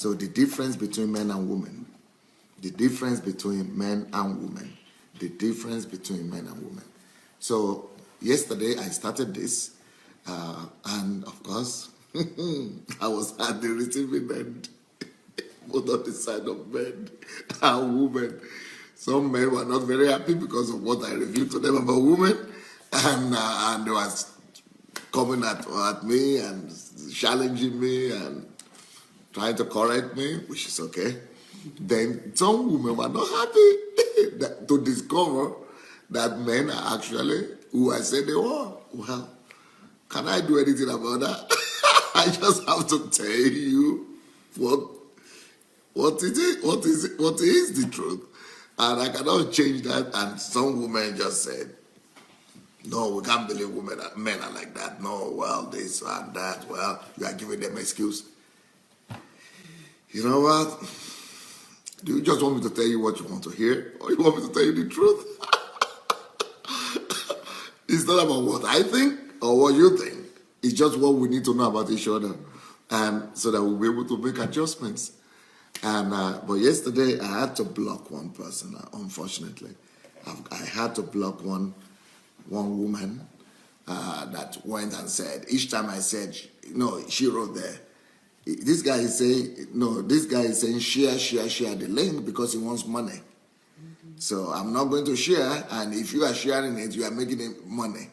So the difference between men and women, the difference between men and women, the difference between men and women. So yesterday I started this, and of course, I was at the receiving end, both on the side of men and women. Some men were not very happy because of what I revealed to them about women, and they was coming at me and challenging me and trying to correct me, which is okay. Then some women were not happy to discover that men are actually who I said they were. Well, can I do anything about that? I just have to tell you what is the truth. And I cannot change that. And some women just said, no, we can't believe men are like that. No, well, this and that. Well, you are giving them excuse. You know what? Do you just want me to tell you what you want to hear? Or you want me to tell you the truth? It's not about what I think or what you think. It's just what we need to know about each other. And so that we'll be able to make adjustments. And but yesterday I had to block one person, unfortunately. I had to block one woman that went and said, each time I said, no, she wrote there, this guy is saying share the link because he wants money. So I'm not going to share, and if you are sharing it, you are making it money.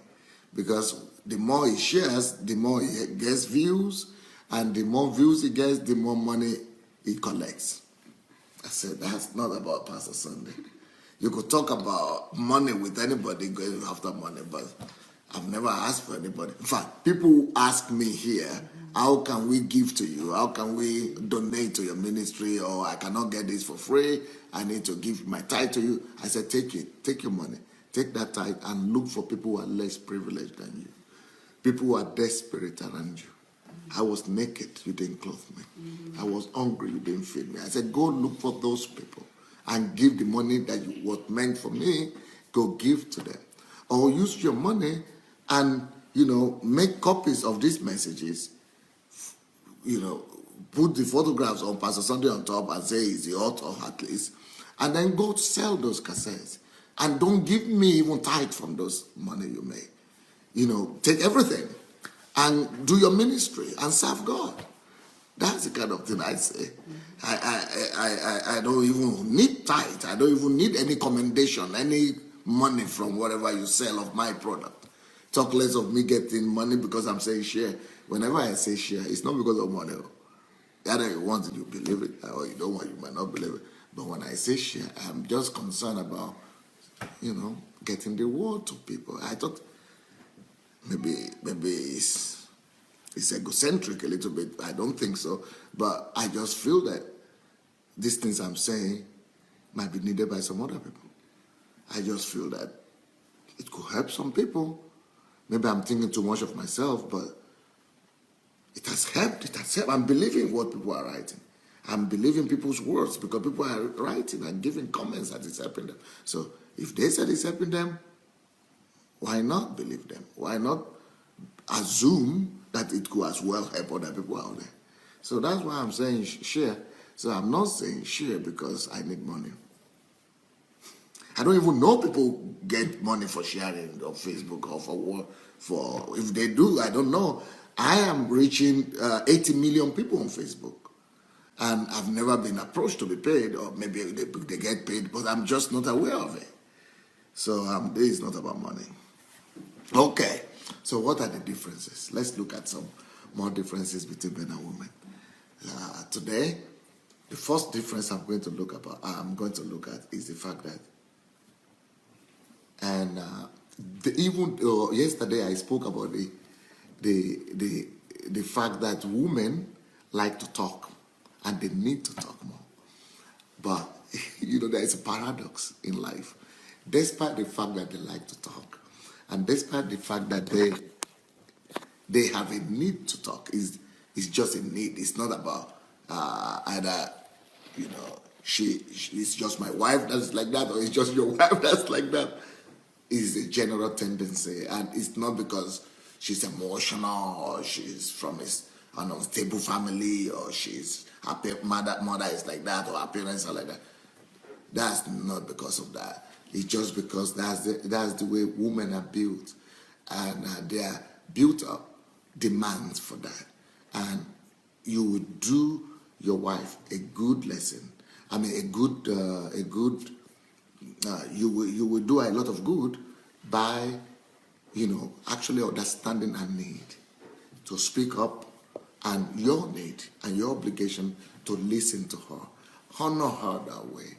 Because the more he shares, the more he gets views, and the more views he gets, the more money he collects. I said, that's not about Pastor Sunday. You could talk about money with anybody going after money, but I've never asked for anybody. In fact, people ask me here, how can we give to you? How can we donate to your ministry? Or I cannot get this for free. I need to give my tithe to you. I said, take it. Take your money. Take that tithe and look for people who are less privileged than you. People who are desperate around you. I was naked, you didn't clothe me. I was hungry, you didn't feed me. I said, go look for those people and give the money that was meant for me, go give to them. Or use your money and, make copies of these messages, put the photographs on Pastor Sunday on top and say he's the author at least, and then go sell those cassettes. And don't give me even tithe from those money you make. Take everything and do your ministry and serve God. That's the kind of thing I say. I don't even need tithe. I don't even need any commendation, any money from whatever you sell of my product. Talk less of me getting money because I'm saying share. Whenever I say share, it's not because of money. Either you want it, you believe it, or you don't want it, you might not believe it. But when I say share, I'm just concerned about, getting the word to people. I thought maybe it's egocentric a little bit. I don't think so. But I just feel that these things I'm saying might be needed by some other people. I just feel that it could help some people. Maybe I'm thinking too much of myself, but it has helped. I'm believing what people are writing. I'm believing people's words because people are writing and giving comments that it's helping them. So if they said it's helping them, why not believe them? Why not assume that it could as well help other people out there? So that's why I'm saying share. So I'm not saying share because I need money. I don't even know people get money for sharing on Facebook or for if they do, I don't know. I am reaching 80 million people on Facebook. And I've never been approached to be paid, or maybe they get paid, but I'm just not aware of it. So this is not about money. Okay, so what are the differences? Let's look at some more differences between men and women. Today, the first difference I'm going to look at is the fact that, and even yesterday I spoke about the fact that women like to talk and they need to talk more. But there is a paradox in life. Despite the fact that they like to talk, and despite the fact that they have a need to talk, it's just a need. It's not about either she's just my wife that's like that, or it's just your wife that's like that. It's a general tendency, and it's not because she's emotional or she's from an unstable family or she's mother is like that, or her parents are like that. That's not because of that. It's just because that's the way women are built, and they are built up demands for that. And you would do your wife a good lesson. I mean, you will do a lot of good by, actually understanding her need to speak up, and your need and your obligation to listen to her, honor her that way.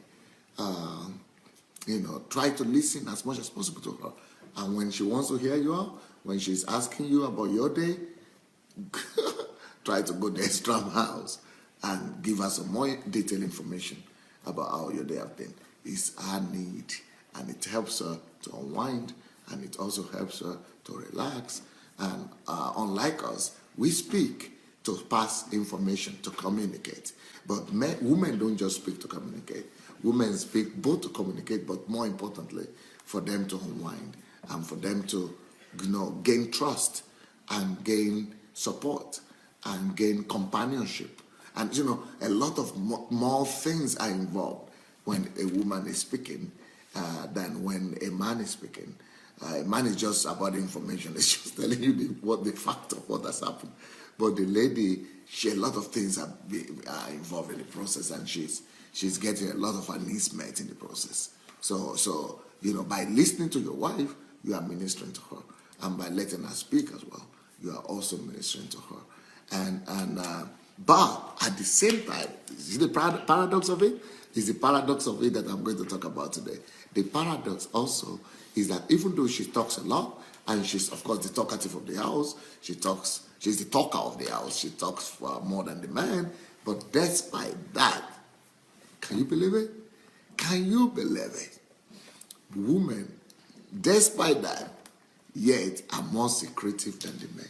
Try to listen as much as possible to her. And when she wants to hear you out, when she's asking you about your day, try to go the extra miles and give her some more detailed information about how your day has been. It's her need, and it helps her to unwind, and it also helps her to relax. And unlike us, we speak to pass information, to communicate. But women don't just speak to communicate. Women speak both to communicate, but more importantly, for them to unwind and for them to, gain trust and gain support and gain companionship. And, a lot of more things are involved when a woman is speaking than when a man is speaking. A man is just about the information. It's just telling you the fact of what has happened. But the lady, a lot of things are involved in the process, and she's getting a lot of her needs met in the process. So by listening to your wife, you are ministering to her, and by letting her speak as well, you are also ministering to her. But at the same time, is the paradox of it? Is the paradox of it that I'm going to talk about today. The paradox also is that even though she talks a lot, and she's of course the talkative of the house, she's the talker of the house, she talks more than the man, but despite that, can you believe it? Can you believe it? Women, despite that, yet are more secretive than the men.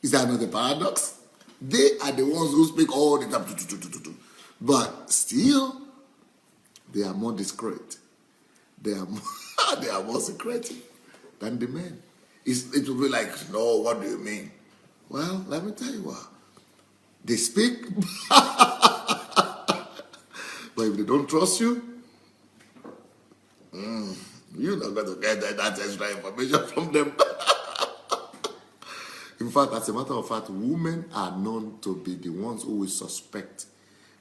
Is that not a paradox? They are the ones who speak all the time, but still, they are more discreet. They are more secretive than the men. It will be like, no, what do you mean? Well, let me tell you what. They speak, but if they don't trust you, you're not going to get that extra information from them. In fact, as a matter of fact, women are known to be the ones who will suspect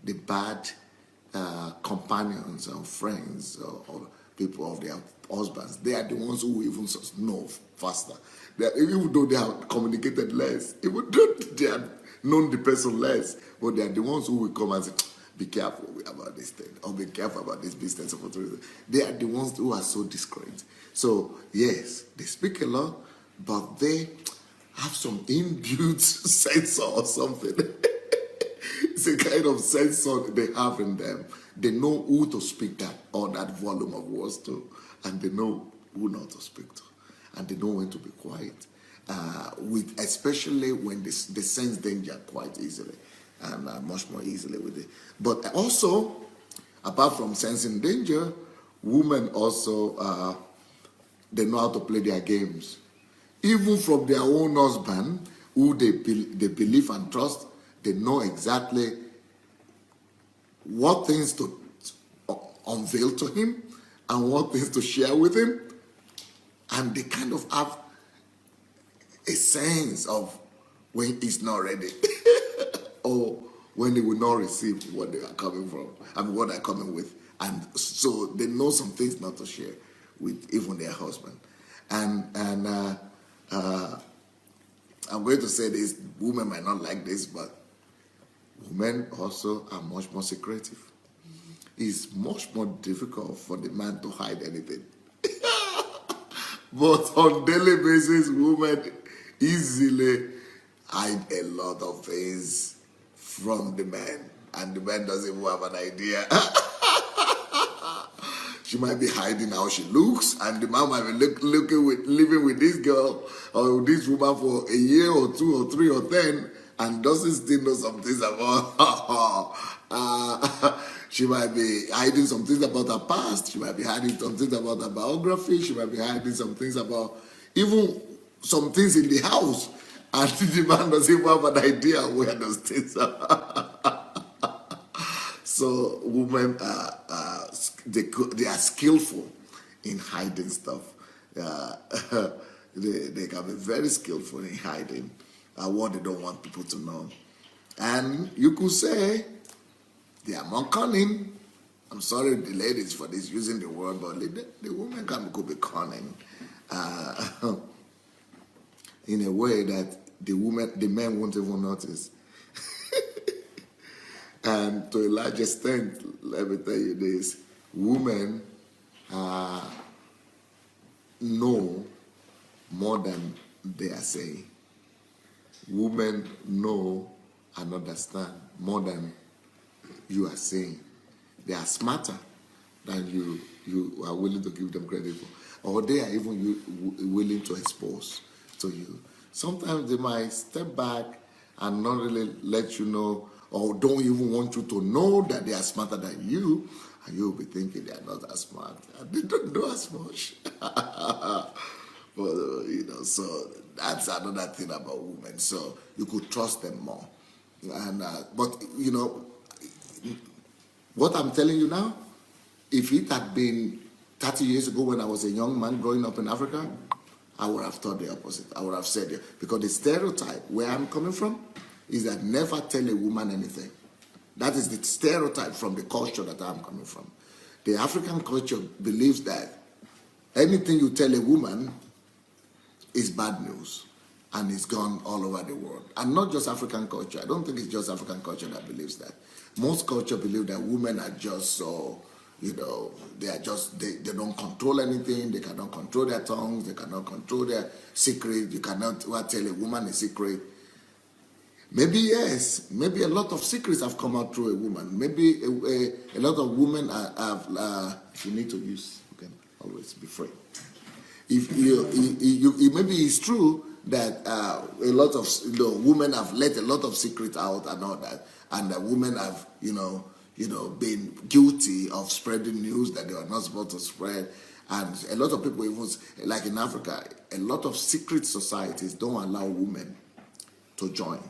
the bad companions or friends or people of their husbands. They are the ones who will even know faster. Even though they have communicated less, even though they have known the person less, but they are the ones who will come and say, be careful about this thing, or be careful about this business opportunity. They are the ones who are so discreet. So, yes, they speak a lot, but they have some inbuilt sensor or something. It's a kind of sensor they have in them. They know who to speak that or that volume of words to, and they know who not to speak to, and they know when to be quiet. Especially when they sense danger quite easily, and much more easily with it. But also, apart from sensing danger, women also they know how to play their games. Even from their own husband, who they believe and trust, they know exactly what things to unveil to him and what things to share with him. And they kind of have a sense of when he's not ready or when he will not receive what they are coming from, what they're coming with. And so they know some things not to share with even their husband. And I'm going to say this, women might not like this, but women also are much more secretive. It's much more difficult for the man to hide anything. But on daily basis, women easily hide a lot of things from the man, and the man doesn't even have an idea. She might be hiding how she looks, and the man might be living with this girl or this woman for a year or 2 or 3 or 10, and doesn't still know some things about her. She might be hiding some things about her past. She might be hiding some things about her biography. She might be hiding some things about even some things in the house. And the man doesn't even have an idea where those things are. So women they are skillful in hiding stuff. Uh, they can be very skillful in hiding what they don't want people to know. And you could say they are more cunning. I'm sorry, the ladies, for this using the word, but the women could be cunning in a way that the men won't even notice. And to a large extent, let me tell you this: women know more than they are saying. Women know and understand more than you are saying. They are smarter than you are willing to give them credit for, or they are even willing to expose to you. Sometimes they might step back and not really let you know, or don't even want you to know that they are smarter than you, and you'll be thinking they are not as smart. They don't know as much. But, so that's another thing about women. So you could trust them more. And but what I'm telling you now, if it had been 30 years ago when I was a young man growing up in Africa, I would have thought the opposite. I would have said it. Because the stereotype where I'm coming from is that never tell a woman anything. That is the stereotype from the culture that I'm coming from. The African culture believes that anything you tell a woman is bad news, and it's gone all over the world. And not just African culture. I don't think it's just African culture that believes that. Most culture believe that women are just so, they are just, they don't control anything. They cannot control their tongues. They cannot control their secret. You cannot tell a woman a secret. Maybe yes. Maybe a lot of secrets have come out through a woman. Maybe a lot of women have, if you need to use, you can always be free. If maybe it's true that a lot of women have let a lot of secrets out and all that, and that women have been guilty of spreading news that they are not supposed to spread, and a lot of people, even like in Africa, a lot of secret societies don't allow women to join,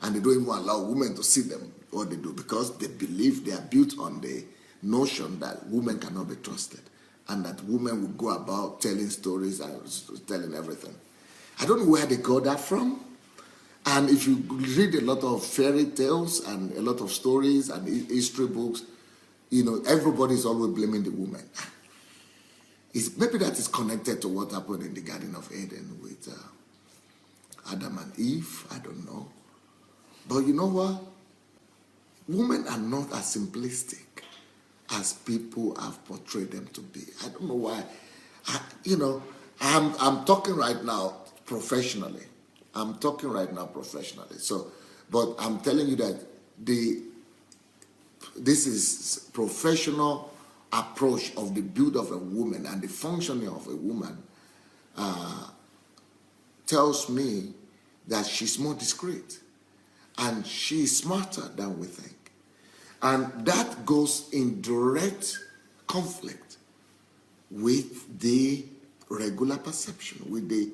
and they don't even allow women to see them what they do, because they believe they are built on the notion that women cannot be trusted, and that women will go about telling stories and telling everything. I don't know where they got that from. And if you read a lot of fairy tales and a lot of stories and history books, everybody's always blaming the woman. Maybe that is connected to what happened in the Garden of Eden with Adam and Eve. I don't know. But you know what? Women are not as simplistic as people have portrayed them to be. I don't know why. I'm talking right now professionally. So, but I'm telling you that this is professional approach of the build of a woman and the functioning of a woman tells me that she's more discreet and she's smarter than we think. And that goes in direct conflict with the regular perception, with the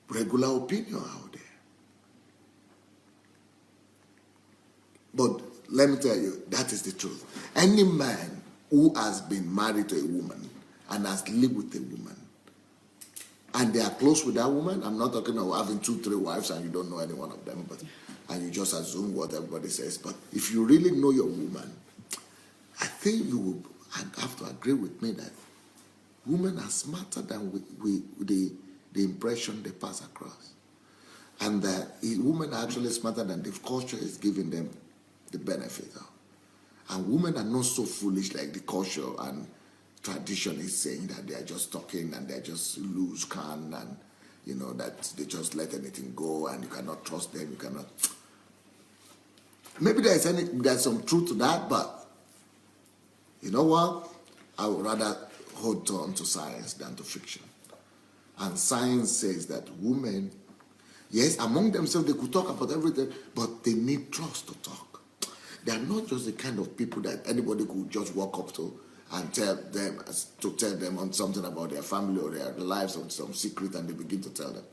regular opinion out there. But let me tell you, that is the truth. Any man who has been married to a woman and has lived with a woman, and they are close with that woman, I'm not talking about having 2-3 wives and you don't know any one of them, and you just assume what everybody says. But if you really know your woman, I think you will have to agree with me that women are smarter than the impression they pass across. And that women are actually smarter than the culture is giving them the benefit of. And women are not so foolish like the culture and tradition is saying, that they are just talking and they're just loose can, and that they just let anything go and you cannot trust them, you cannot. Maybe there's some truth to that, but you know what? I would rather hold on to science than to fiction. And science says that women, yes, among themselves they could talk about everything, but they need trust to talk. They are not just the kind of people that anybody could just walk up to and tell them on something about their family or their lives or some secret, and they begin to tell them.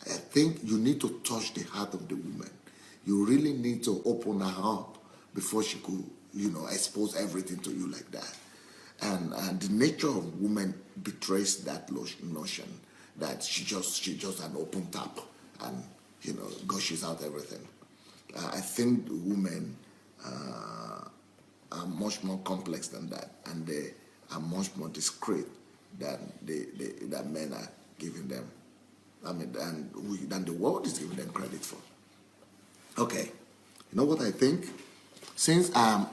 I think you need to touch the heart of the woman. You really need to open her up before she could, expose everything to you like that. And the nature of women betrays that notion that she just an open tap and gushes out everything. I think women are much more complex than that, and they are much more discreet than that men are giving them. I mean, than the world is giving them credit for. Okay, you know what I think? Since I'm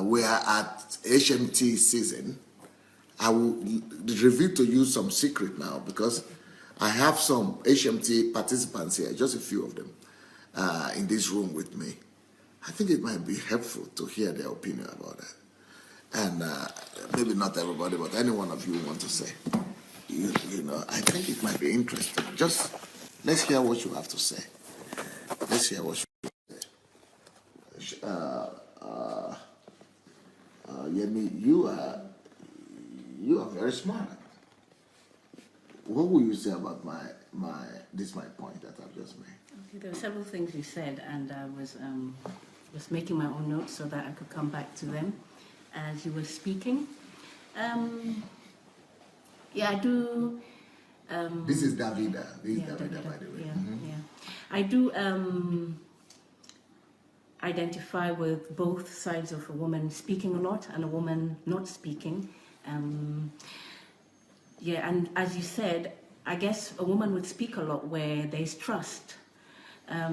we are at HMT season, I will reveal to you some secret now, because I have some HMT participants here, just a few of them, in this room with me. I think it might be helpful to hear their opinion about that. And maybe not everybody, but any one of you want to say. I think it might be interesting. Just let's hear what you have to say. Let's hear what you say. Yemi, you are very smart. What will you say about my point that I've just made? Okay, there were several things you said, and I was making my own notes so that I could come back to them as you were speaking. Yeah, I do. This is Davida. This is Davida, by the way. Yeah. I do identify with both sides of a woman speaking a lot and a woman not speaking. Yeah, and as you said, I guess a woman would speak a lot where there's trust. I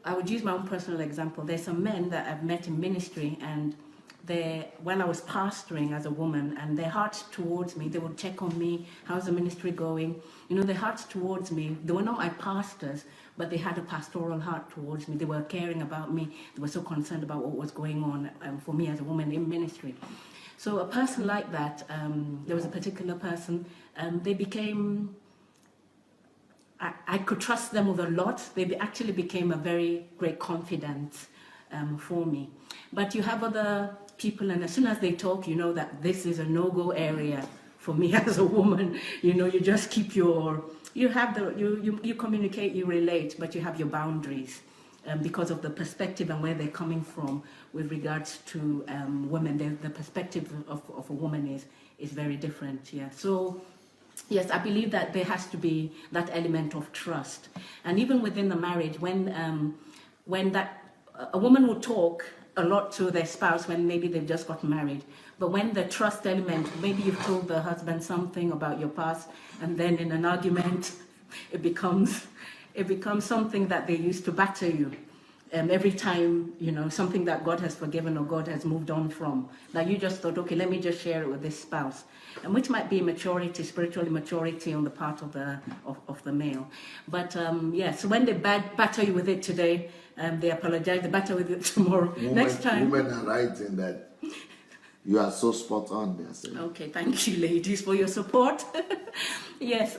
would use my own personal example. There's some men that I've met in ministry, and when I was pastoring as a woman, and their hearts towards me, they would check on me, how's the ministry going? Their hearts towards me, they were not my pastors, but they had a pastoral heart towards me. They were caring about me. They were so concerned about what was going on for me as a woman in ministry. So a person like that, there was a particular person, they became, I could trust them with a lot. They actually became a very great confidant for me. But you have other people, and as soon as they talk, you know that this is a no-go area for me as a woman. You just keep you communicate, you relate, but you have your boundaries because of the perspective and where they're coming from with regards to women. The perspective of a woman is very different, yeah. So, yes, I believe that there has to be that element of trust. And even within the marriage, when a woman will talk a lot to their spouse when maybe they've just got married, but when the trust element, maybe you've told the husband something about your past, and then in an argument, it becomes something that they use to batter you. Every time, something that God has forgiven or God has moved on from, that you just thought, okay, let me just share it with this spouse, and which might be maturity, spiritual immaturity on the part of the male. But so when they batter you with it today, they apologize, they batter with it tomorrow. Next time. Women are right in that. You are so spot on there, saying. Okay, thank you, ladies, for your support. Yes,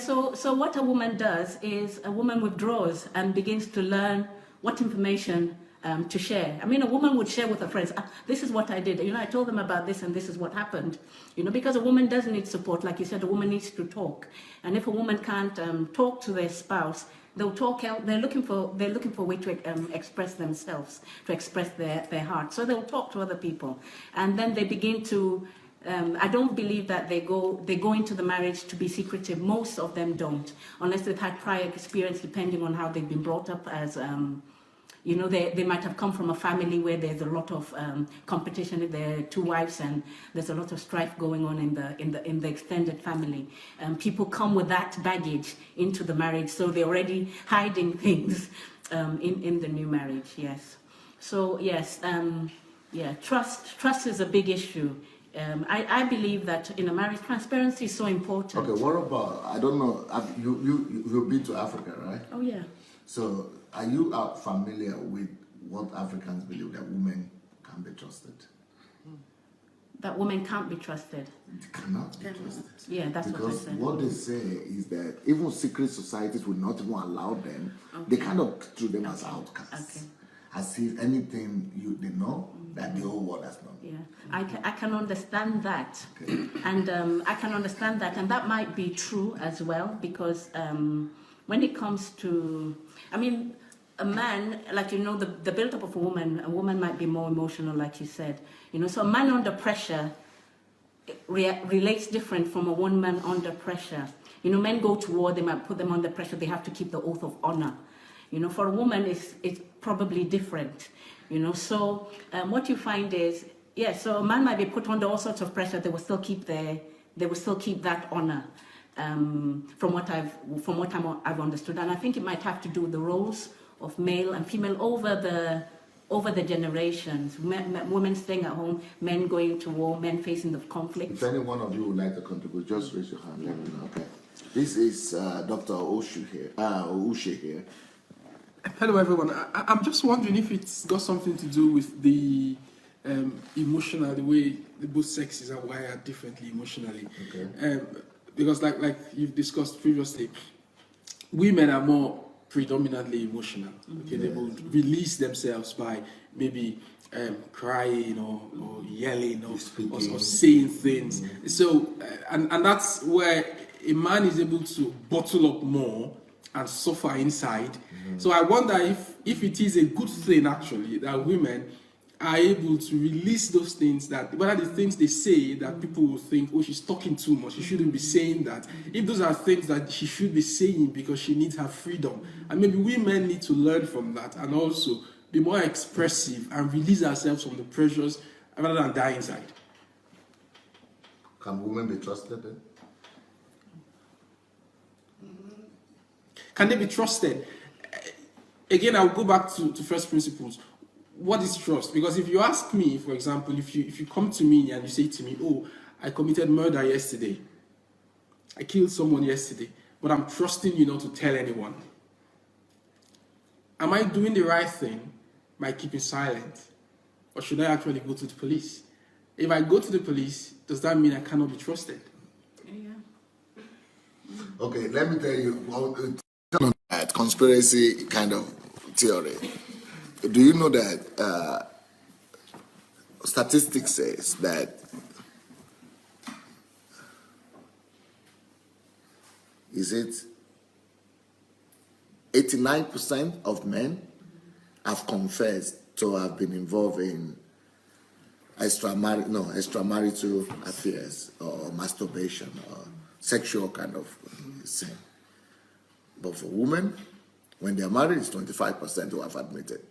so what a woman does is a woman withdraws and begins to learn what information to share. I mean, a woman would share with her friends, this is what I did. I told them about this and this is what happened. Because a woman does need support. Like you said, a woman needs to talk. And if a woman can't talk to their spouse, they'll talk out. They're looking for a way to express themselves, to express their heart. So they'll talk to other people. And then they begin to, I don't believe that they go into the marriage to be secretive. Most of them don't, unless they've had prior experience, depending on how they've been brought up as, they might have come from a family where there's a lot of competition with their two wives, and there's a lot of strife going on in the extended family. People come with that baggage into the marriage, so they're already hiding things in the new marriage. Yes. So yes, trust is a big issue. I believe that in a marriage, transparency is so important. Okay, what about, I don't know, you've been to Africa, right? Oh, yeah. So, are you familiar with what Africans believe, that women can be trusted? That women can't be trusted? They cannot be trusted. Yeah, that's what I said. Because what they say is that even secret societies will not even allow them. Okay. They kind of treat them as outcasts. Okay. As if anything they know, that the whole world has known. Yeah, I can understand that, Okay. and I can understand that, and that might be true as well, because when it comes to, I mean, a man, like, you know, the build-up of a woman might be more emotional, like you said, you know, so a man under pressure relates different from a woman under pressure. You know, men go to war, they might put them under pressure, they have to keep the oath of honor. You know, for a woman, it's probably different. You know, so what you find is, yeah, so a man might be put under all sorts of pressure, they will still keep that honor. From what I've understood, and I think it might have to do with the roles of male and female over the generations. Women staying at home, men going to war, men facing the conflict. If any one of you would like to contribute, just raise your hand. Let me know. Okay. This is Dr. Oshu here. Ushe here. Hello, everyone. I'm just wondering if it's got something to do with the emotional, the way the both sexes are wired differently emotionally. Okay. Because, like you've discussed previously, women are more predominantly emotional. Okay, they will release themselves by maybe crying or yelling or saying things. So, and that's where a man is able to bottle up more and suffer inside. So I wonder if it is a good thing actually that women are able to release those things, that whether the things they say that people will think, oh, she's talking too much, she shouldn't be saying that, if those are things that she should be saying because she needs her freedom. And maybe women need to learn from that and also be more expressive and release ourselves from the pressures rather than die inside. Can women be trusted then? Can they be trusted? Again, I'll go back to first principles. What is trust? Because if you ask me, for example, if you come to me and you say to me, oh, I committed murder yesterday, I killed someone yesterday, but I'm trusting you not to tell anyone. Am I doing the right thing by keeping silent? Or should I actually go to the police? If I go to the police, does that mean I cannot be trusted? Yeah. Okay, let me tell you that conspiracy kind of theory. Do you know that statistics says that is it 89% of men have confessed to have been involved in extramarital affairs or masturbation or sexual kind of sin. But for women, when they're married, it's 25% who have admitted.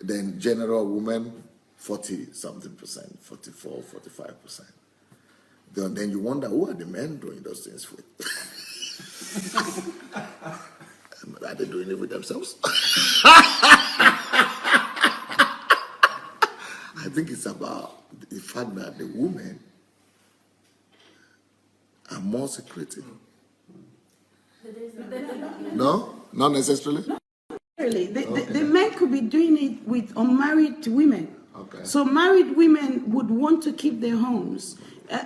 Then general women, 40-something%, 44, 45%. Then you wonder, who are the men doing those things with? Are they doing it with themselves? I think it's about the fact that the women are more secretive. No? Not necessarily? The men could be doing it with unmarried women. Okay. So married women would want to keep their homes.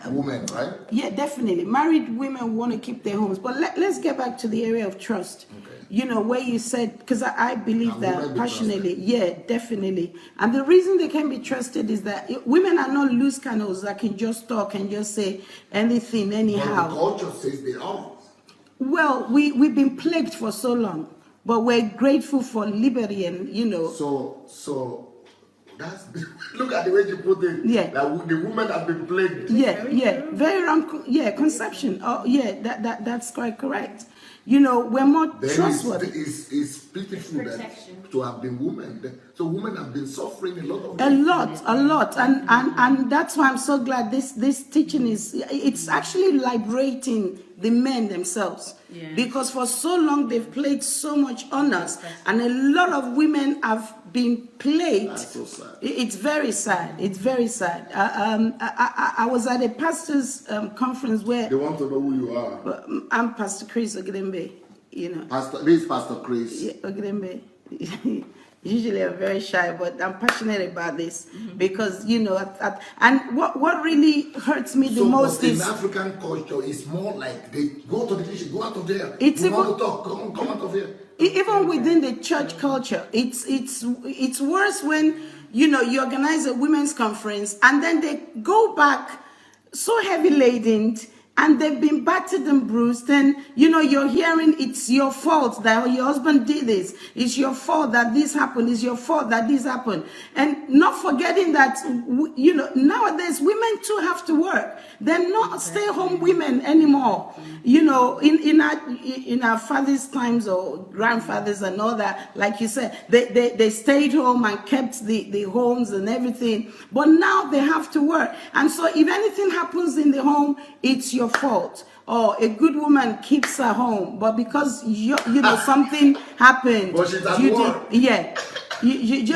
Women, right? Yeah, definitely. Married women want to keep their homes. But let's get back to the area of trust. Okay. You know, where you said, because I believe Can that women be passionately. Yeah, definitely. And the reason they can be trusted is that women are not loose cannons that can just talk and just say anything, anyhow. But the culture says they are. Well, we've been plagued for so long, but we're grateful for liberty and, you know. So that's look at the way you put it. Yeah. That the women have been plagued. Yeah, very wrong. Yeah, conception. Oh, yeah, that's quite correct. You know, we're more trustworthy. It's pitiful that to have been women. So women have been suffering a lot. A lot, and that's why I'm so glad this teaching it's actually liberating the men themselves. Yeah. Because for so long they've played so much on us, and a lot of women have been played. That's so sad. It's very sad. It's very sad. I was at a pastor's conference where They want to know who you are. I'm Pastor Chris Ogedembe. You know. This is Pastor Chris. Yeah, Ogedembe. Usually I'm very shy, but I'm passionate about this because, you know, and what really hurts me the most is... in African culture, it's more like they go to the kitchen, go out of there. It's we even, want to talk, come out of here. Even within the church culture, it's worse when you organize a women's conference, and then they go back so heavy laden, and they've been battered and bruised, and you're hearing it's your fault that your husband did this, it's your fault that this happened, it's your fault that this happened, and not forgetting that nowadays women too have to work. They're not stay-home women anymore. In our fathers' times or grandfathers and all that, like you said, they stayed home and kept the homes and everything, but now they have to work. And so if anything happens in the home, it's your fault. Or a good woman keeps her home, but because something happened, well, she's at work. You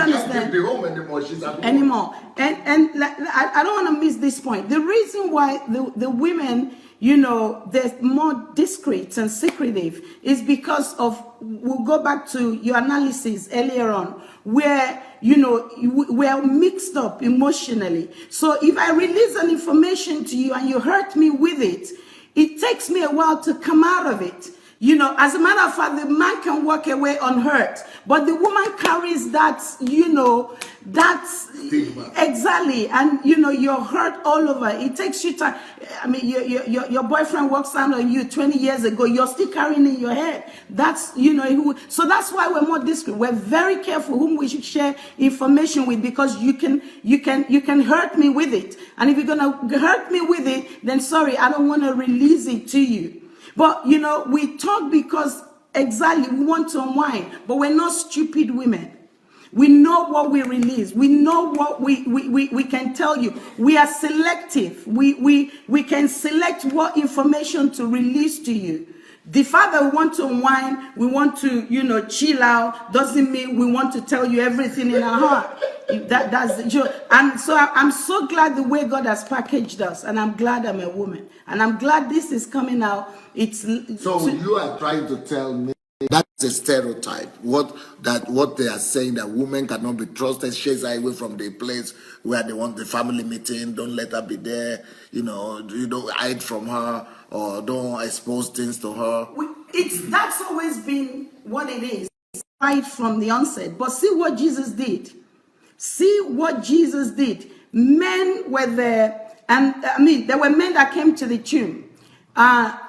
understand? Can't keep the home anymore. She's at anymore. And I don't want to miss this point. The reason why the women, they're more discreet and secretive is because of, we'll go back to your analysis earlier on, where we're mixed up emotionally. So if I release an information to you and you hurt me with it, it takes me a while to come out of it. As a matter of fact, the man can walk away unhurt, but the woman carries that, that's stigma. Exactly, and you're hurt all over. It takes you time. I mean, your boyfriend walks out on you 20 years ago. You're still carrying in your head. That's so that's why we're more discreet. We're very careful whom we should share information with, because you can hurt me with it, and if you're gonna hurt me with it, then sorry, I don't want to release it to you. But, we talk because exactly we want to unwind, but we're not stupid women. We know what we release. We know what we can tell you. We are selective. We can select what information to release to you. The fact that we want to unwind, we want to, chill out, doesn't mean we want to tell you everything in our heart. That's the joke. And so I'm so glad the way God has packaged us, and I'm glad I'm a woman, and I'm glad this is coming out. So you are trying to tell me that's a stereotype. What they are saying, that women cannot be trusted, chase her away from the place where they want the family meeting, don't let her be there, you don't hide from her, or don't expose things to her. That's always been what it is, right from the onset. But see what Jesus did. See what Jesus did. Men were there, and there were men that came to the tomb.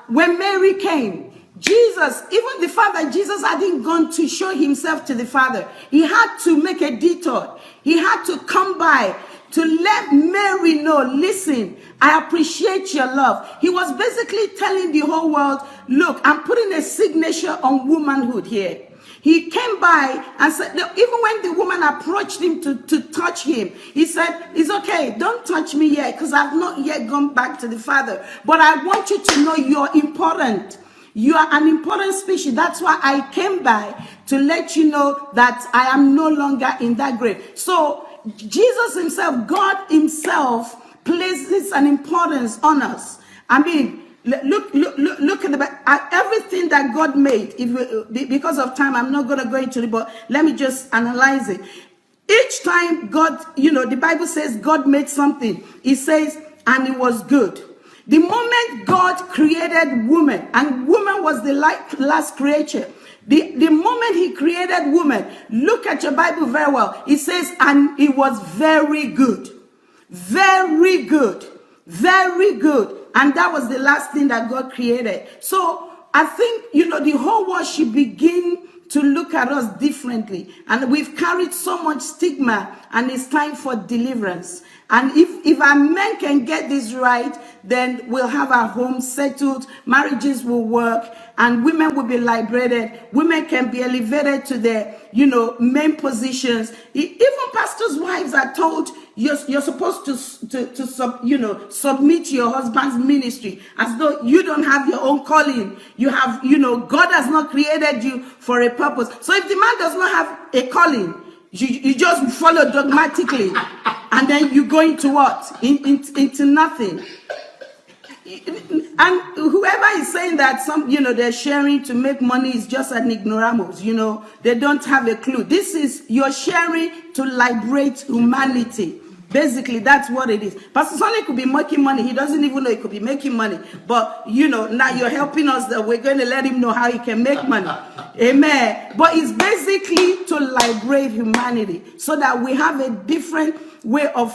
When Mary came, Jesus, even the Father, Jesus hadn't gone to show himself to the Father. He had to make a detour. He had to come by to let Mary know, listen, I appreciate your love. He was basically telling the whole world, look, I'm putting a signature on womanhood here. He came by and said, even when the woman approached him to touch him, he said, it's okay, don't touch me yet, because I've not yet gone back to the Father. But I want you to know you're important. You are an important species. That's why I came by, to let you know that I am no longer in that grave. So Jesus himself, God himself, places an importance on us. I mean, look at everything that God made. Because of time, I'm not going to go into it, but let me just analyze it. Each time God, the Bible says God made something, it says, and it was good. The moment God created woman, and woman was the last creature, the moment he created woman, look at your Bible very well. It says, and it was very good. Very good. Very good. And that was the last thing that God created. So I think, the whole world should begin to look at us differently. And we've carried so much stigma, and it's time for deliverance. And if our men can get this right, then we'll have our homes settled, marriages will work, and women will be liberated. Women can be elevated to their, main positions. Even pastors' wives are told you're supposed to submit to your husband's ministry, as though you don't have your own calling. You have, God has not created you for a purpose. So if the man does not have a calling, you just follow dogmatically, and then you go into what? Into nothing. And whoever is saying that they're sharing to make money is just an ignoramus, they don't have a clue. This is, you're sharing to liberate humanity. Basically, that's what it is. Pastor Sonny could be making money. He doesn't even know he could be making money. But, now you're helping us that we're going to let him know how he can make money. Amen. But it's basically to liberate humanity so that we have a different way of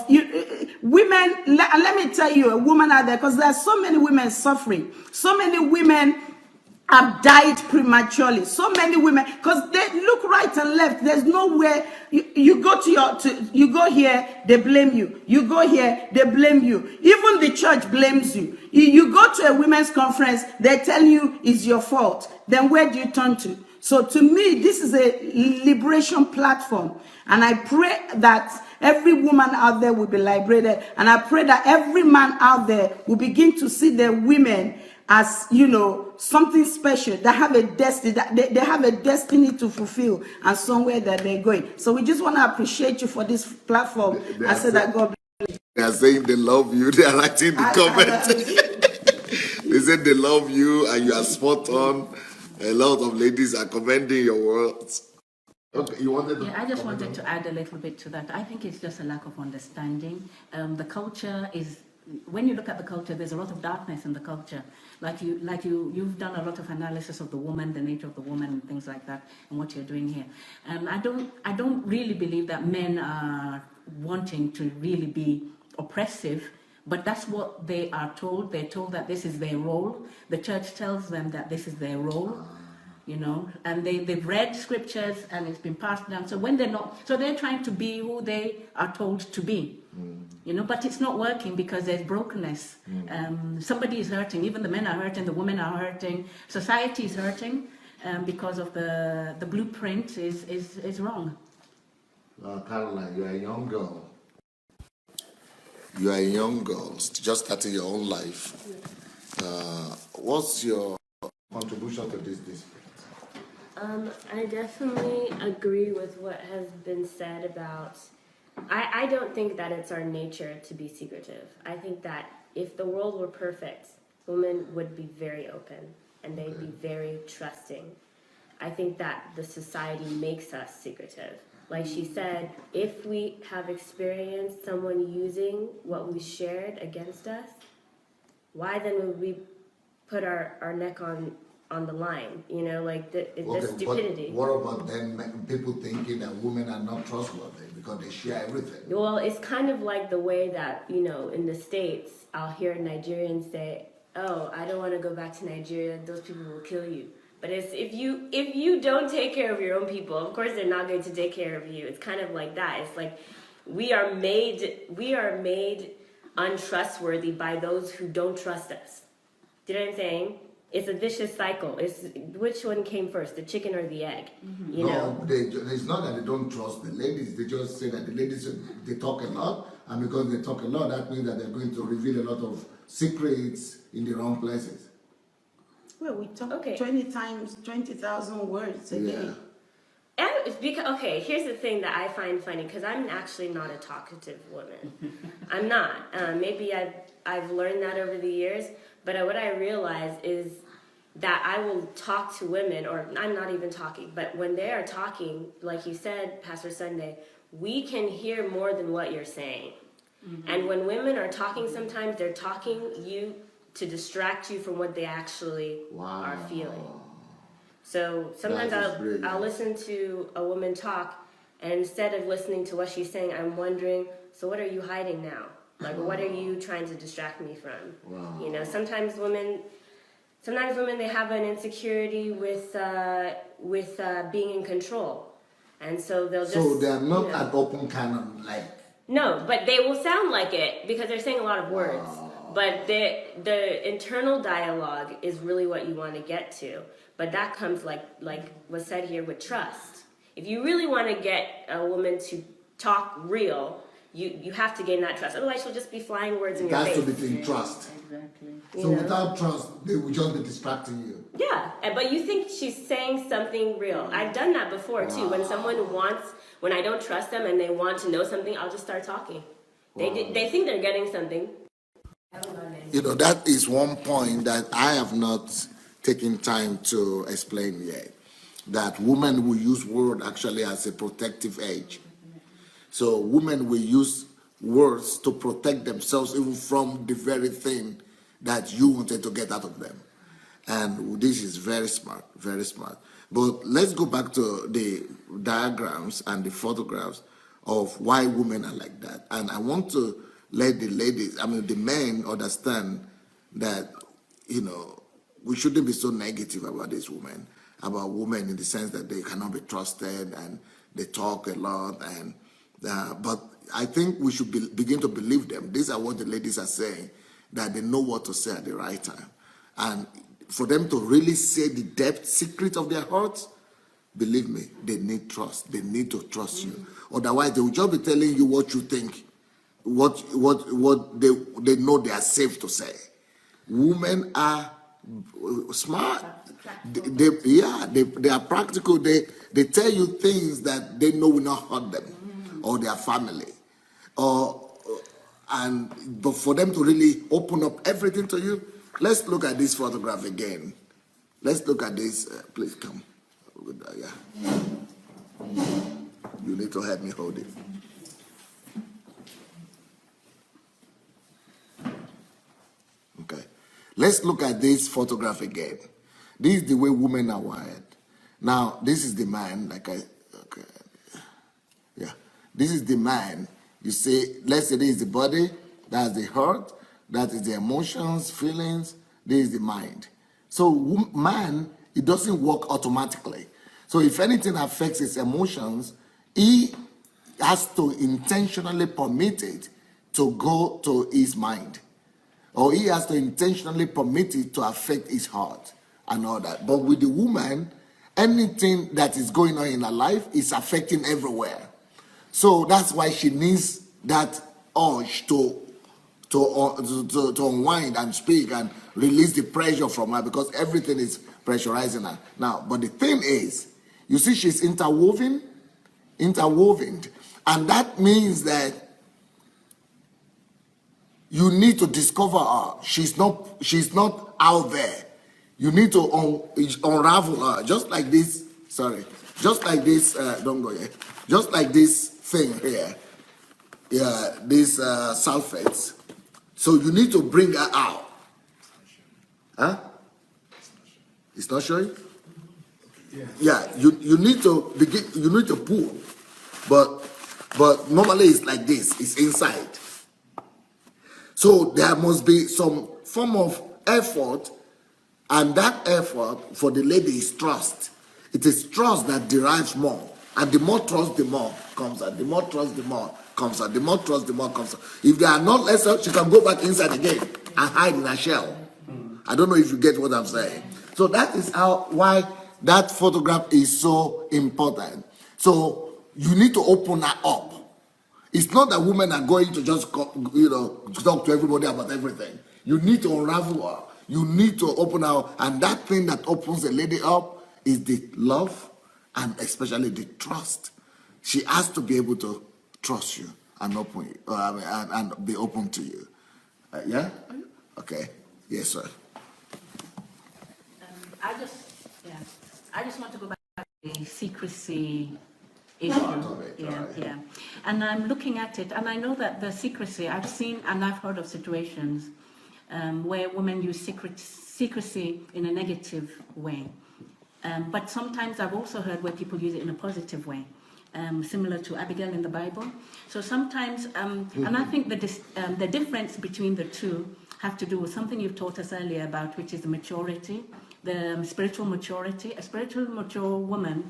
women. Let me tell you, a woman out there, because there are so many women suffering. So many women have died prematurely. So many women, because they look right and left. There's nowhere you go you go here, they blame you. You go here, they blame you. Even the church blames you. You go to a women's conference, they tell you it's your fault. Then where do you turn to? So to me, this is a liberation platform. And I pray that every woman out there will be liberated. And I pray that every man out there will begin to see the women as, something special. They have a destiny. They have a destiny to fulfill and somewhere that they're going. So we just want to appreciate you for this platform. I said that God bless. They are saying they love you. They are writing the comment. They said they love you and you are spot on. A lot of ladies are commending your words. Okay, you wanted to... Yeah, I just wanted to add a little bit to that. I think it's just a lack of understanding. The culture is, when you look at the culture, there's a lot of darkness in the culture. You've done a lot of analysis of the woman, the nature of the woman, and things like that, and what you're doing here. I don't really believe that men are wanting to really be oppressive, but that's what they are told. They're told that this is their role. The church tells them that this is their role. And they've read scriptures and it's been passed down. So when they're trying to be who they are told to be, but it's not working because there's brokenness. Somebody is hurting. Even the men are hurting, the women are hurting. Society is hurting because of the blueprint is wrong. Caroline, you are a young girl. You are a young girl, just starting your own life. What's your contribution to this district? I definitely agree with what has been said about, I don't think that it's our nature to be secretive. I think that if the world were perfect, women would be very open and they'd be very trusting. I think that the society makes us secretive. Like she said, if we have experienced someone using what we shared against us, why then would we put our neck on the line, the stupidity. What about then people thinking that women are not trustworthy because they share everything? Well, it's kind of like the way that, in the States, I'll hear Nigerians say, oh, I don't want to go back to Nigeria, those people will kill you. But it's if you don't take care of your own people, of course they're not going to take care of you. It's kind of like that. It's like we are made untrustworthy by those who don't trust us. Do you know what I'm saying? It's a vicious cycle. It's which one came first, the chicken or the egg? It's not that they don't trust the ladies. They just say that the ladies, they talk a lot, and because they talk a lot, that means that they're going to reveal a lot of secrets in the wrong places. Well, we talk 20 times, 20,000 words a day. And it's because, here's the thing that I find funny, because I'm actually not a talkative woman. I'm not. Maybe I've learned that over the years, but what I realize is that I will talk to women, or I'm not even talking, but when they are talking, like you said, Pastor Sunday, we can hear more than what you're saying. Mm-hmm. And when women are talking, sometimes they're talking you to distract you from what they actually are feeling. So sometimes I'll listen to a woman talk, and instead of listening to what she's saying, I'm wondering, so what are you hiding now? Like, what are you trying to distract me from? Wow. Sometimes women, they have an insecurity with being in control, and so they'll just. So they're not an open kind of like. No, but they will sound like it because they're saying a lot of words. Wow. But the internal dialogue is really what you want to get to. But that comes like was said here with trust. If you really want to get a woman to talk real, you have to gain that trust. Otherwise, she'll just be flying words in your face. That's to be in trust. Exactly. So without trust, they will just be distracting you. Yeah, but you think she's saying something real. I've done that before too. When I don't trust them and they want to know something, I'll just start talking. They think they're getting something. That is one point that I have not taken time to explain yet. That women will use word actually as a protective edge. So women will use words to protect themselves even from the very thing that you wanted to get out of them. And this is very smart, very smart. But let's go back to the diagrams and the photographs of why women are like that. And I want to let the ladies, the men understand that, we shouldn't be so negative about these women, about women in the sense that they cannot be trusted and they talk a lot. But I think we should begin to believe them. These are what the ladies are saying, that they know what to say at the right time. And for them to really say the depth secret of their hearts, believe me, they need trust. They need to trust you. Otherwise, they will just be telling you what you think, what they know they are safe to say. Women are smart. They are practical. They tell you things that they know will not hurt them or their family. But for them to really open up everything to you, let's look at this photograph again. Let's look at this. Please come. Yeah. You need to help me hold it. Okay. Let's look at this photograph again. This is the way women are wired. Now, this is the man. This is the man. You see, let's say this is the body, that's the heart, that is the emotions, feelings, this is the mind. So man, it doesn't work automatically. So if anything affects his emotions, he has to intentionally permit it to go to his mind. Or he has to intentionally permit it to affect his heart and all that. But with the woman, anything that is going on in her life is affecting everywhere. So that's why she needs that urge to unwind and speak and release the pressure from her, because everything is pressurizing her. Now, but the thing is, you see, she's interwoven, and that means that you need to discover her. She's not out there. You need to unravel her, just like this. Sorry, just like this. Don't go yet. Just like this thing here. Yeah, these sulfates. So you need to bring her out. Huh? It's not showing? Yeah, you need to begin. You need to pull, but normally it's like this. It's inside. So there must be some form of effort, and that effort for the lady is trust. It is trust that derives more, and the more trust, the more comes out. The more trust, the more comes out. The more trust, the more comes out. If they are not less, she can go back inside again and hide in a shell. I don't know if you get what I'm saying. So that is why that photograph is so important. So you need to open her up. It's not that women are going to just talk to everybody about everything. You need to unravel her. You need to open her, and that thing that opens a lady up is the love and especially the trust. She has to be able to trust you and open you, and be open to you. Yeah? Okay. Yes, sir. I just want to go back to the secrecy issue. Yeah. And I'm looking at it, and I know that the secrecy, I've seen and I've heard of situations where women use secrecy in a negative way. But sometimes I've also heard where people use it in a positive way, similar to Abigail in the Bible. So sometimes, and I think the difference between the two have to do with something you've taught us earlier about, which is the maturity, the spiritual maturity. A spiritual mature woman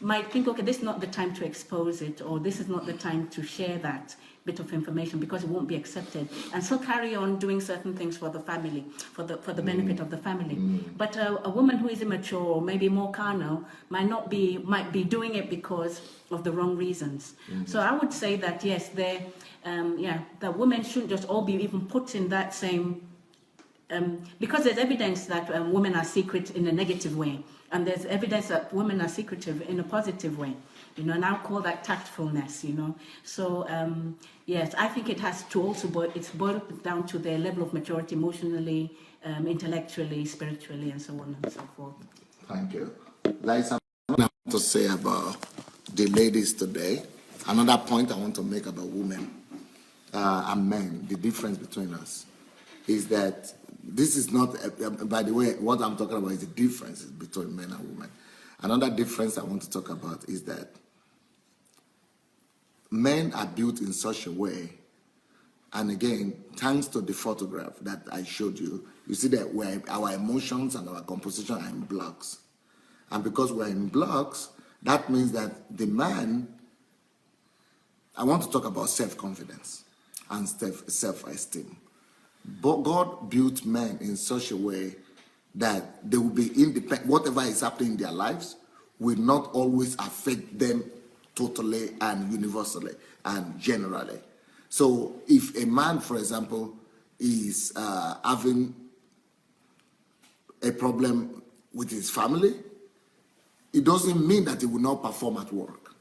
might think, okay, this is not the time to expose it, or this is not the time to share that bit of information because it won't be accepted, and so carry on doing certain things for the family, for the benefit of the family. But a woman who is immature or maybe more carnal might be doing it because of the wrong reasons. So I would say that yes, that women shouldn't just all be even put in that same. Because there's evidence that women are secret in a negative way, and there's evidence that women are secretive in a positive way, and I'll call that tactfulness, So, yes, I think it has to also, it's boiled down to their level of maturity emotionally, intellectually, spiritually, and so on and so forth. Thank you. Like something I want to say about the ladies today Another point I want to make about women and men, the difference between us, is that this is not, by the way, what I'm talking about is the difference between men and women. Another difference I want to talk about is that men are built in such a way, and again, thanks to the photograph that I showed you, you see that our emotions and our composition are in blocks. And because we're in blocks, that means that the man, I want to talk about self-confidence and self-esteem. But God built men in such a way that they will be independent. Whatever is happening in their lives will not always affect them totally and universally and generally. So if a man, for example, is having a problem with his family, it doesn't mean that he will not perform at work.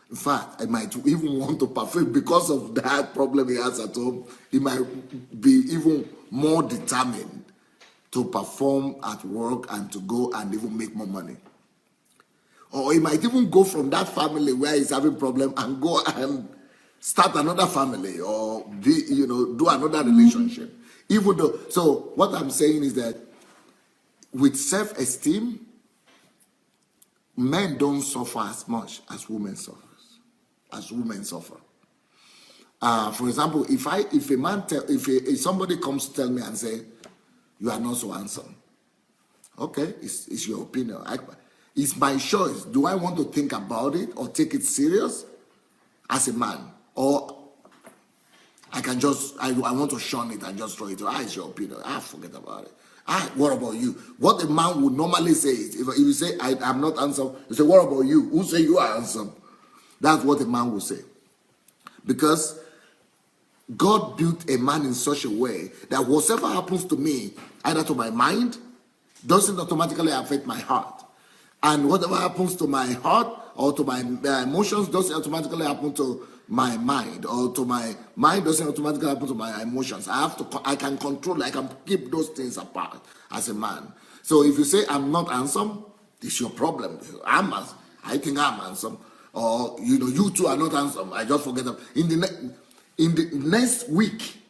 In fact, I might even want to perform because of that problem he has at home. He might be even more determined to perform at work and to go and even make more money. Or he might even go from that family where he's having problem and go and start another family or do another relationship. Even though, so what I'm saying is that with self-esteem, men don't suffer as much as women suffer. For example, if somebody comes to tell me and say, "You are not so handsome," okay, it's your opinion. It's my choice. Do I want to think about it or take it serious as a man, or I can just I want to shun it and just throw it? It's your opinion. Forget about it. What about you? What a man would normally say is, if you say I'm not handsome, you say, "What about you? Who say you are handsome?" That's what a man will say. Because God built a man in such a way that whatever happens to me, either to my mind, doesn't automatically affect my heart. And whatever happens to my heart or to my emotions doesn't automatically happen to my mind, or to my mind doesn't automatically happen to my emotions. I can control, I can keep those things apart as a man. So if you say I'm not handsome, it's your problem. I think I'm handsome. Or you two are not handsome. I just forget them. In the next week,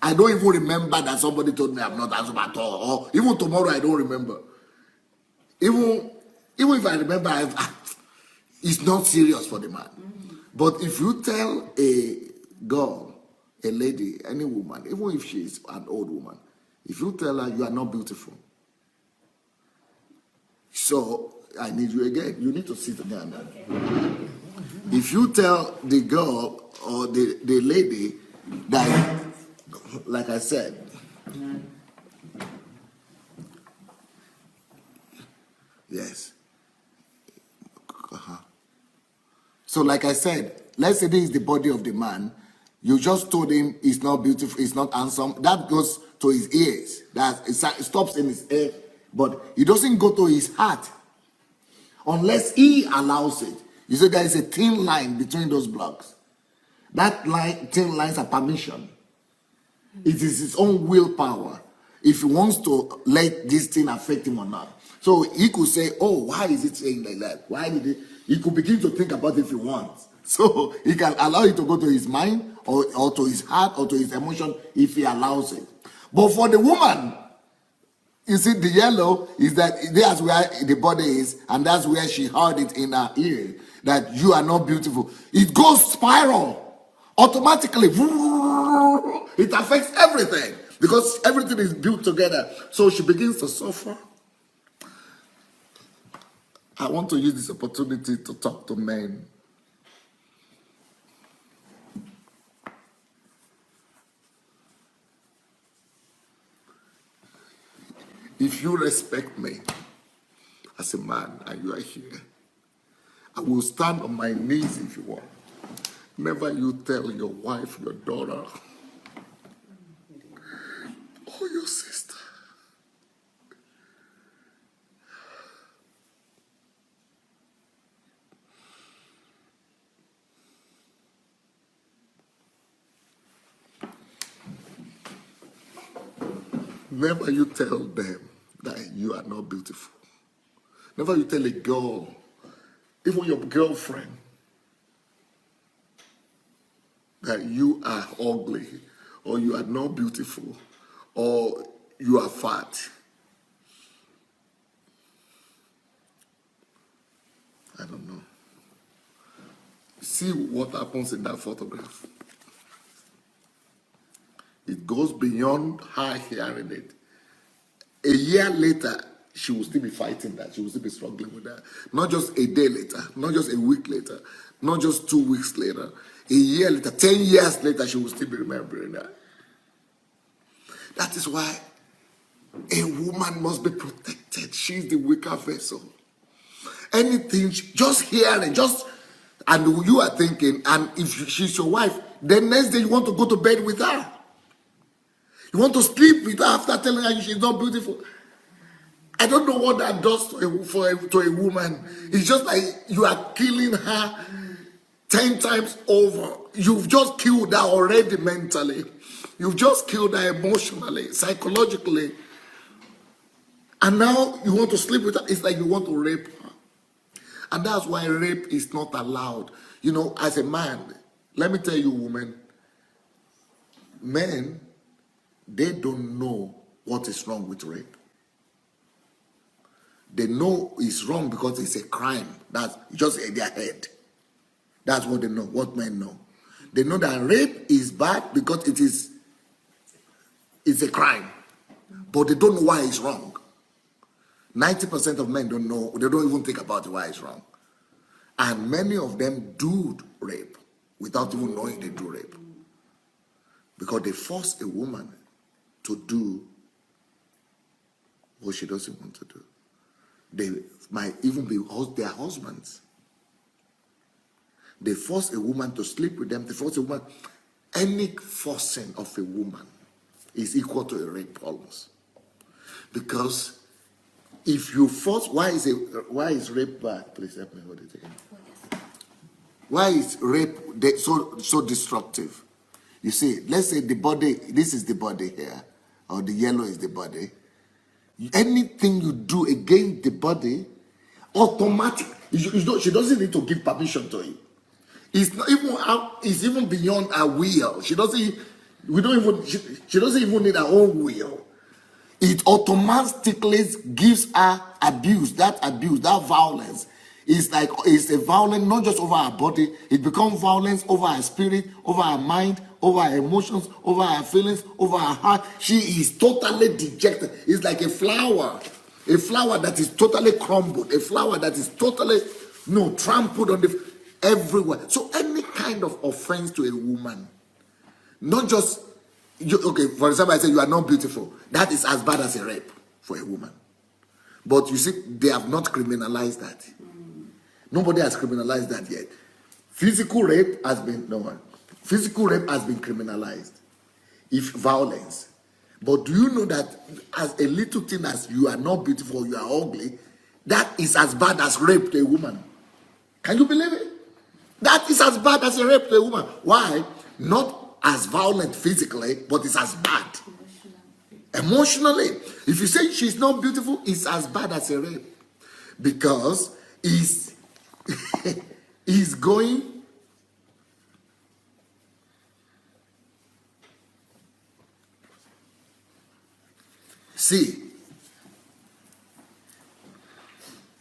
I don't even remember that somebody told me I'm not handsome at all. Or even tomorrow, I don't remember. Even if I remember, it's not serious for the man. But if you tell a girl, a lady, any woman, even if she is an old woman, if you tell her you are not beautiful, so I need you again. You need to sit down. Okay. If you tell the girl or the lady that, like I said, yes. So like I said, let's say this is the body of the man. You just told him he's not beautiful, he's not handsome. That goes to his ears. It stops in his ear, but it doesn't go to his heart unless he allows it. You see, there is a thin line between those blocks. That thin lines are permission. It is his own willpower if he wants to let this thing affect him or not. So he could say, "Oh, why is it saying like that? Why did it?" He could begin to think about it if he wants. So he can allow it to go to his mind or to his heart or to his emotion if he allows it. But for the woman, you see, the yellow is that that's where the body is, and that's where she heard it in her ear, that you are not beautiful. It goes spiral automatically. It affects everything because everything is built together. So she begins to suffer. I want to use this opportunity to talk to men. If you respect me as a man and you are here, I will stand on my knees if you want. Never you tell your wife, your daughter, or your sister, never you tell them that you are not beautiful. Never you tell a girl even your girlfriend, that you are ugly, or you are not beautiful, or you are fat. I don't know. See what happens in that photograph. It goes beyond her hearing it. A year later, she will still be fighting that. She will still be struggling with that. Not just a day later, not just a week later, not just 2 weeks later. A year later, 10 years later, she will still be remembering that. That is why a woman must be protected. She's the weaker vessel. Anything, just hearing, and you are thinking, and if she's your wife, the next day you want to go to bed with her. You want to sleep with her after telling her she's not beautiful. I don't know what that does to a woman. It's just like you are killing her 10 times over. You've just killed her already mentally. You've just killed her emotionally, psychologically. And now you want to sleep with her. It's like you want to rape her. And that's why rape is not allowed. You know, as a man, let me tell you, women, men, they don't know what is wrong with rape. They know it's wrong because it's a crime. That's just in their head. That's what they know, what men know. They know that rape is bad because it's a crime. But they don't know why it's wrong. 90% of men don't know, they don't even think about why it's wrong. And many of them do rape without even knowing they do rape. Because they force a woman to do what she doesn't want to do. They might even be their husbands. They force a woman to sleep with them. They force a woman. Any forcing of a woman is equal to a rape almost. Because if you force, why is rape bad? Please help me with it again. Why is rape so destructive? You see, let's say the body, this is the body here, or the yellow is the body. Anything you do against the body, automatic. She doesn't need to give permission to it. It's not even out. It's even beyond her will. She doesn't even need her own will. It automatically gives her abuse. That violence is like it's a violence not just over her body. It becomes violence over her spirit, over her mind, over her emotions, over her feelings, over her heart. She is totally dejected. It's like a flower that is totally crumbled, a flower that is totally trampled on everywhere. So any kind of offense to a woman, not just for example, I say you are not beautiful. That is as bad as a rape for a woman. But you see, they have not criminalized that. Nobody has criminalized that yet. Physical rape has been criminalized. If violence. But do you know that as a little thing as you are not beautiful, you are ugly, that is as bad as rape to a woman. Can you believe it? That is as bad as a rape to a woman. Why? Not as violent physically, but it's as bad. Emotionally. If you say she's not beautiful, it's as bad as a rape. Because he's going see,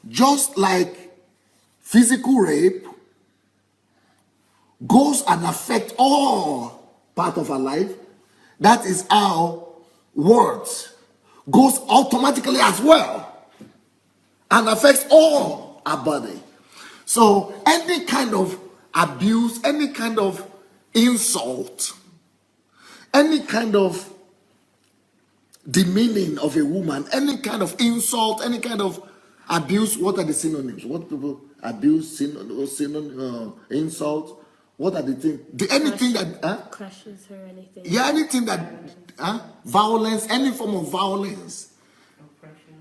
just like physical rape goes and affects all part of our life, that is how words goes automatically as well and affects all our body. So any kind of abuse, any kind of insult, any kind of demeaning of a woman, any kind of insult, any kind of abuse, what are the synonyms? What people abuse, insult? What are the things? Anything that crushes her, anything. Yeah, anything that violence, any form of violence,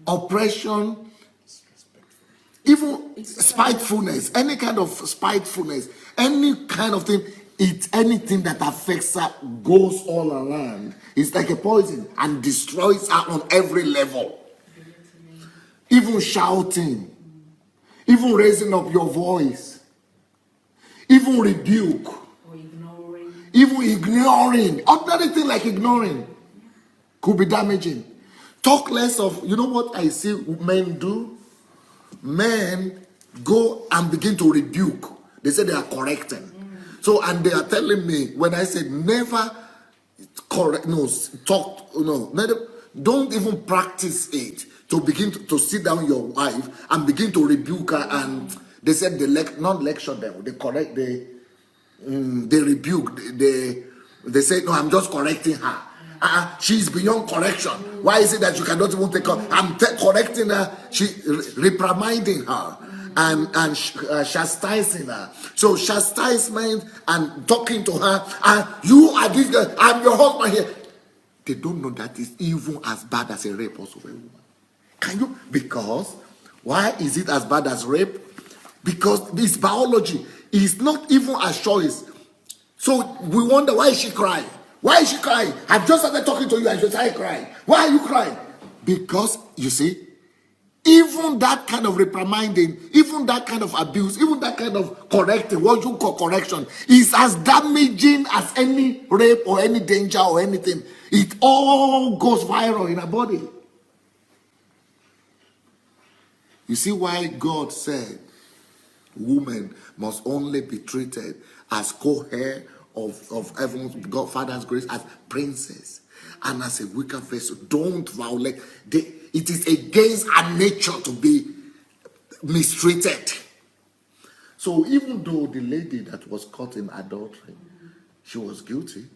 oppression, even spitefulness, any kind of spitefulness, any kind of thing. It's anything that affects her goes all around. It's like a poison and destroys her on every level. Even shouting, even raising up your voice, even rebuke, Or ignoring. even ignoring, ordinary thing like ignoring could be damaging. Talk less of, you know what I see men do? Men go and begin to rebuke. They say they are correcting. So, and they are telling me, when I said never correct, no, talk, no, don't even practice it to begin to sit down your wife and begin to rebuke her. And they said they not lecture them, they correct, they rebuke, they say, no, I'm just correcting her. She's beyond correction. Why is it that you cannot even take her? I'm correcting her, reprimanding her and chastising her. So chastisement and talking to her, and you are this girl, I'm your husband here. They don't know that it's even as bad as a rape also of a woman. Can you? Because why is it as bad as rape? Because this biology is not even a choice. So we wonder, why is she crying? Why is she crying? I've just started talking to you and she started crying. Why are you crying? Because you see, even that kind of reprimanding, even that kind of abuse, even that kind of correcting, what you call correction, is as damaging as any rape or any danger or anything. It all goes viral in our body. You see why God said women must only be treated as co-heir of heaven's God Father's grace, as princess and as a weaker vessel. Don't violate. It is against our nature to be mistreated. So even though the lady that was caught in adultery, she was guilty,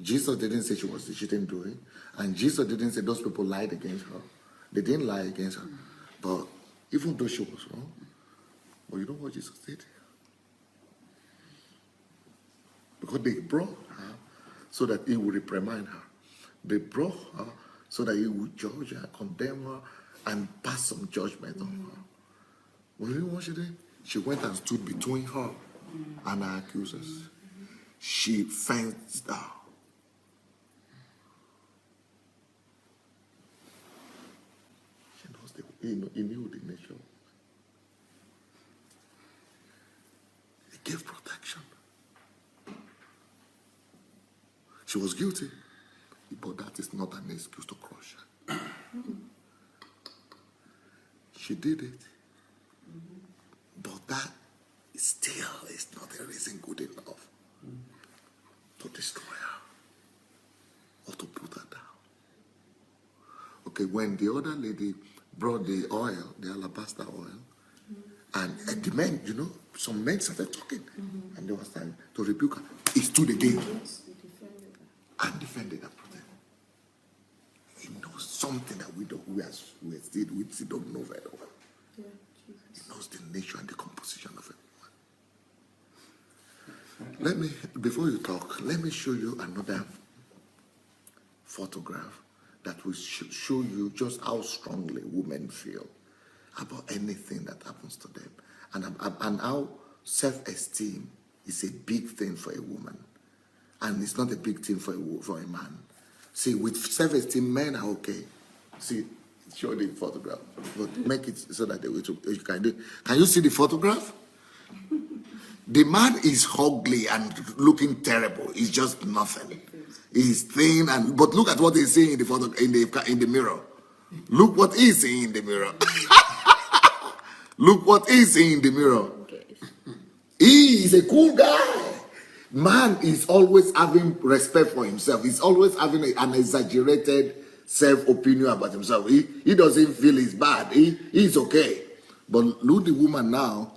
Jesus didn't say she didn't do it. And Jesus didn't say those people lied against her. They didn't lie against her. But even though she was wrong, but you know what Jesus did? Because they brought her so that he would reprimand her. They brought her so that he would judge her, condemn her, and pass some judgment on her. Well, you know what she did? She went and stood between her and her accusers. She fenced her. She knows he knew the nature. He gave protection. She was guilty, but that is not an excuse to crush her. She did it, but that still is not a reason good enough to destroy her or to put her down. Okay, when the other lady brought the oil, the alabaster oil, and the men, some men started talking, and they were starting to rebuke her. He stood again and defended her. He knows something that we still don't know very well. Yeah, he knows the nature and the composition of it. Before you talk, let me show you another photograph that will show you just how strongly women feel about anything that happens to them, and how self-esteem is a big thing for a woman, and it's not a big thing for a man. See, with self-esteem, men are okay. See, show the photograph, but make it so that you can do. Can you see the photograph? The man is ugly and looking terrible. He's just nothing. He's thin, but look at what he's seeing in the photo, in the mirror. Look what he's seeing in the mirror. Look what he's seeing in the mirror. He is a cool guy. Man is always having respect for himself. He's always having an exaggerated self-opinion about himself. He doesn't feel he's bad. He's okay. But look at the woman now.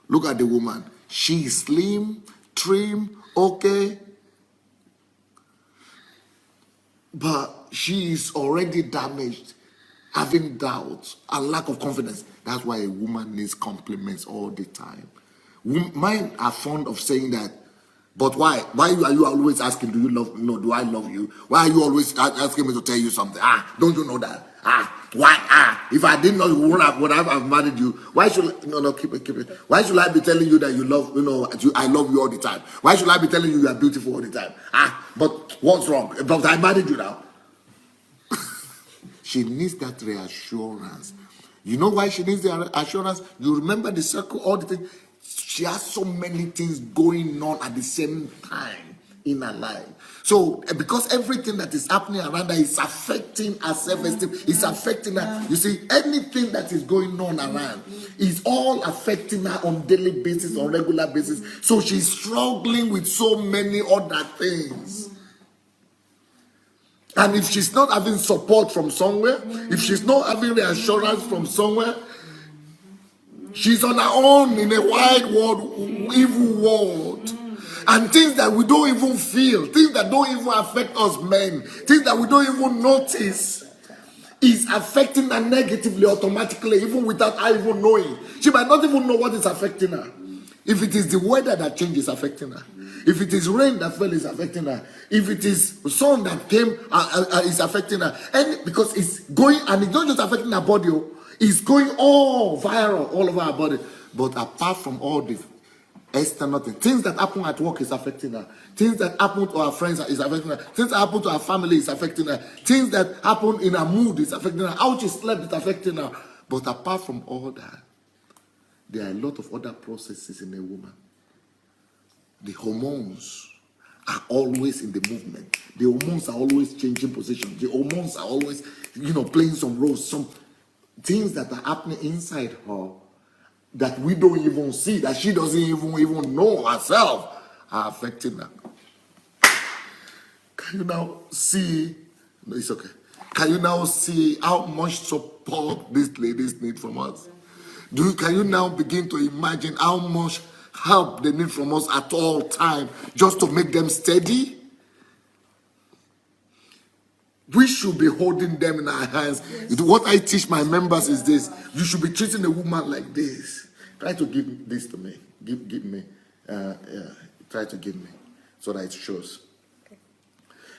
Look at the woman. She is slim, trim, okay. But she is already damaged, having doubts and lack of confidence. That's why a woman needs compliments all the time. Men are fond of saying that. But why? Why are you always asking, do you love me? No, do I love you? Why are you always asking me to tell you something? Don't you know that? Why? If I didn't know you would have married you. Why should keep it. Why should I be telling you that you love, I love you all the time? Why should I be telling you you are beautiful all the time? But what's wrong? But I married you now. She needs that reassurance. You know why she needs the assurance? You remember the circle, all the things. She has so many things going on at the same time in her life. So, because everything that is happening around her is affecting her self-esteem, it's affecting her. You see, anything that is going on around is all affecting her on daily basis, on regular basis. So she's struggling with so many other things. And if she's not having support from somewhere, if she's not having reassurance from somewhere, she's on her own in a wide world, evil world. And things that we don't even feel, things that don't even affect us men, things that we don't even notice, is affecting her negatively automatically, even without her even knowing. She might not even know what is affecting her. If it is the weather that changes, affecting her. If it is rain that fell, is affecting her. If it is sun that came, is affecting her. And because it's going, and it's not just affecting her body, it's going all viral all over her body. But apart from all this external things that happen at work is affecting her. Things that happen to her friends is affecting her. Things that happen to her family is affecting her. Things that happen in her mood is affecting her. How she slept is affecting her. But apart from all that, there are a lot of other processes in a woman. The hormones are always in the movement. The hormones are always changing position. The hormones are always, playing some roles. Some things that are happening inside her that we don't even see, that she doesn't even know herself, are affecting her. Can you now see? No, it's okay. Can you now see how much support these ladies need from us? Can you now begin to imagine how much help they need from us at all times just to make them steady? We should be holding them in our hands. Yes. What I teach my members is this: you should be treating a woman like this. Try to give this to me. Give me. Try to give me so that it shows.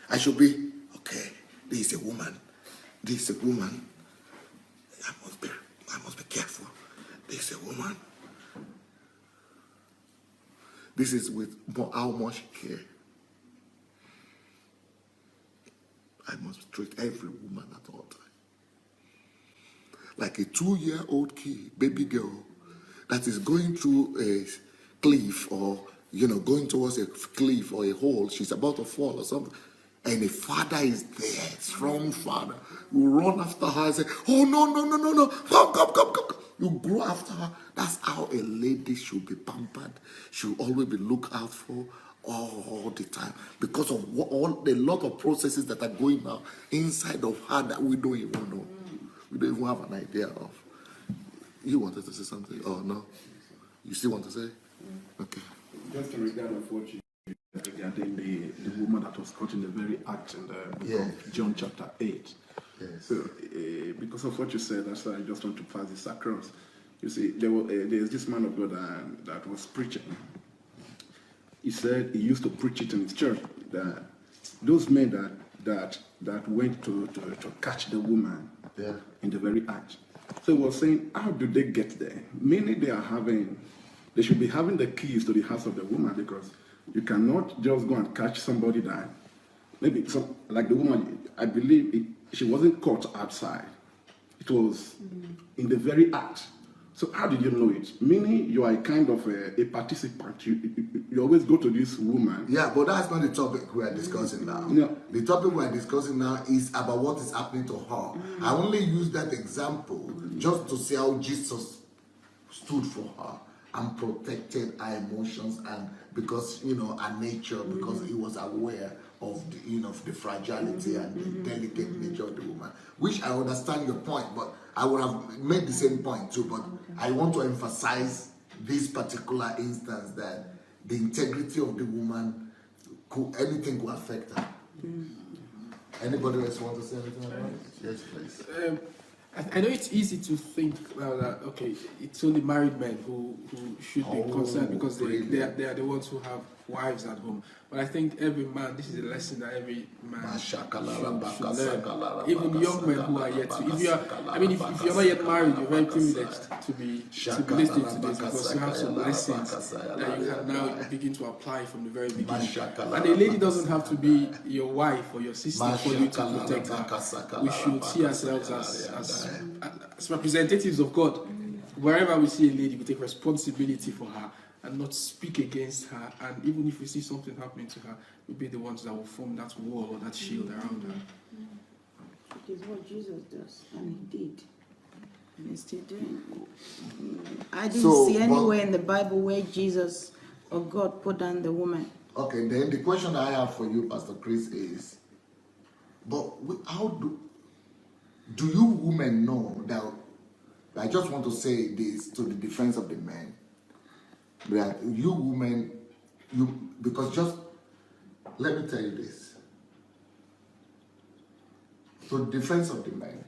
I should be okay. This is a woman. This is a woman. I must be careful. This is a woman. This is with how much care I must treat every woman at all times. Like a 2-year-old kid, baby girl, that is going through a cliff or, going towards a cliff or a hole, she's about to fall or something. And a father is there, strong father, who run after her and say, oh, no, come. You grow after her. That's how a lady should be pampered. She'll always be looked out for all the time. Because of a lot of processes that are going on inside of her that we don't even know. We don't even have an idea of. You wanted to say something? Oh, no? You still want to say? Okay. Just in regard of what you regarding the woman that was caught in the very act in the book of John chapter 8. Yes. So, because of what you said, that's why I just want to pass this across. You see, there's this man of God that was preaching. He said he used to preach it in his church, that those men that went to catch the woman in the very act. So he was saying, how do they get there? Meaning they should be having the keys to the house of the woman, because you cannot just go and catch somebody that, maybe, like the woman, I believe she wasn't caught outside. It was in the very act. So how did you know it? Meaning you are a kind of a participant. You always go to this woman. Yeah, but that's not the topic we are discussing now. No. The topic we are discussing now is about what is happening to her. I only use that example just to see how Jesus stood for her and protected her emotions, and because her nature, because he was aware of the fragility and the delicate nature of the woman. Which I understand your point, but I would have made the same point too. But I want to emphasize this particular instance, that the integrity of the woman, anything could affect her. Anybody else want to say anything about it? Yes, please. I know it's easy to think that, okay, it's only married men who should be concerned, because they are the ones who wives at home. But I think every man, this is a lesson that every man should learn. Even young men who are yet to, if you are, I mean, if you're not yet married, you're very privileged to be listening to this, because you have some lessons that you can now begin to apply from the very beginning. And a lady doesn't have to be your wife or your sister for you to protect her. We should see ourselves as representatives of God. Wherever we see a lady, we take responsibility for her and not speak against her. And even if we see something happening to her, we'll be the ones that will form that wall or that shield around her. It is what Jesus does, and he did. And he's still doing. I didn't see anywhere in the Bible where Jesus or God put down the woman. Okay, then the question I have for you, Pastor Chris, is, how do you women know that? I just want to say this to the defense of the men. That you women, because just let me tell you this. To the defense of the men.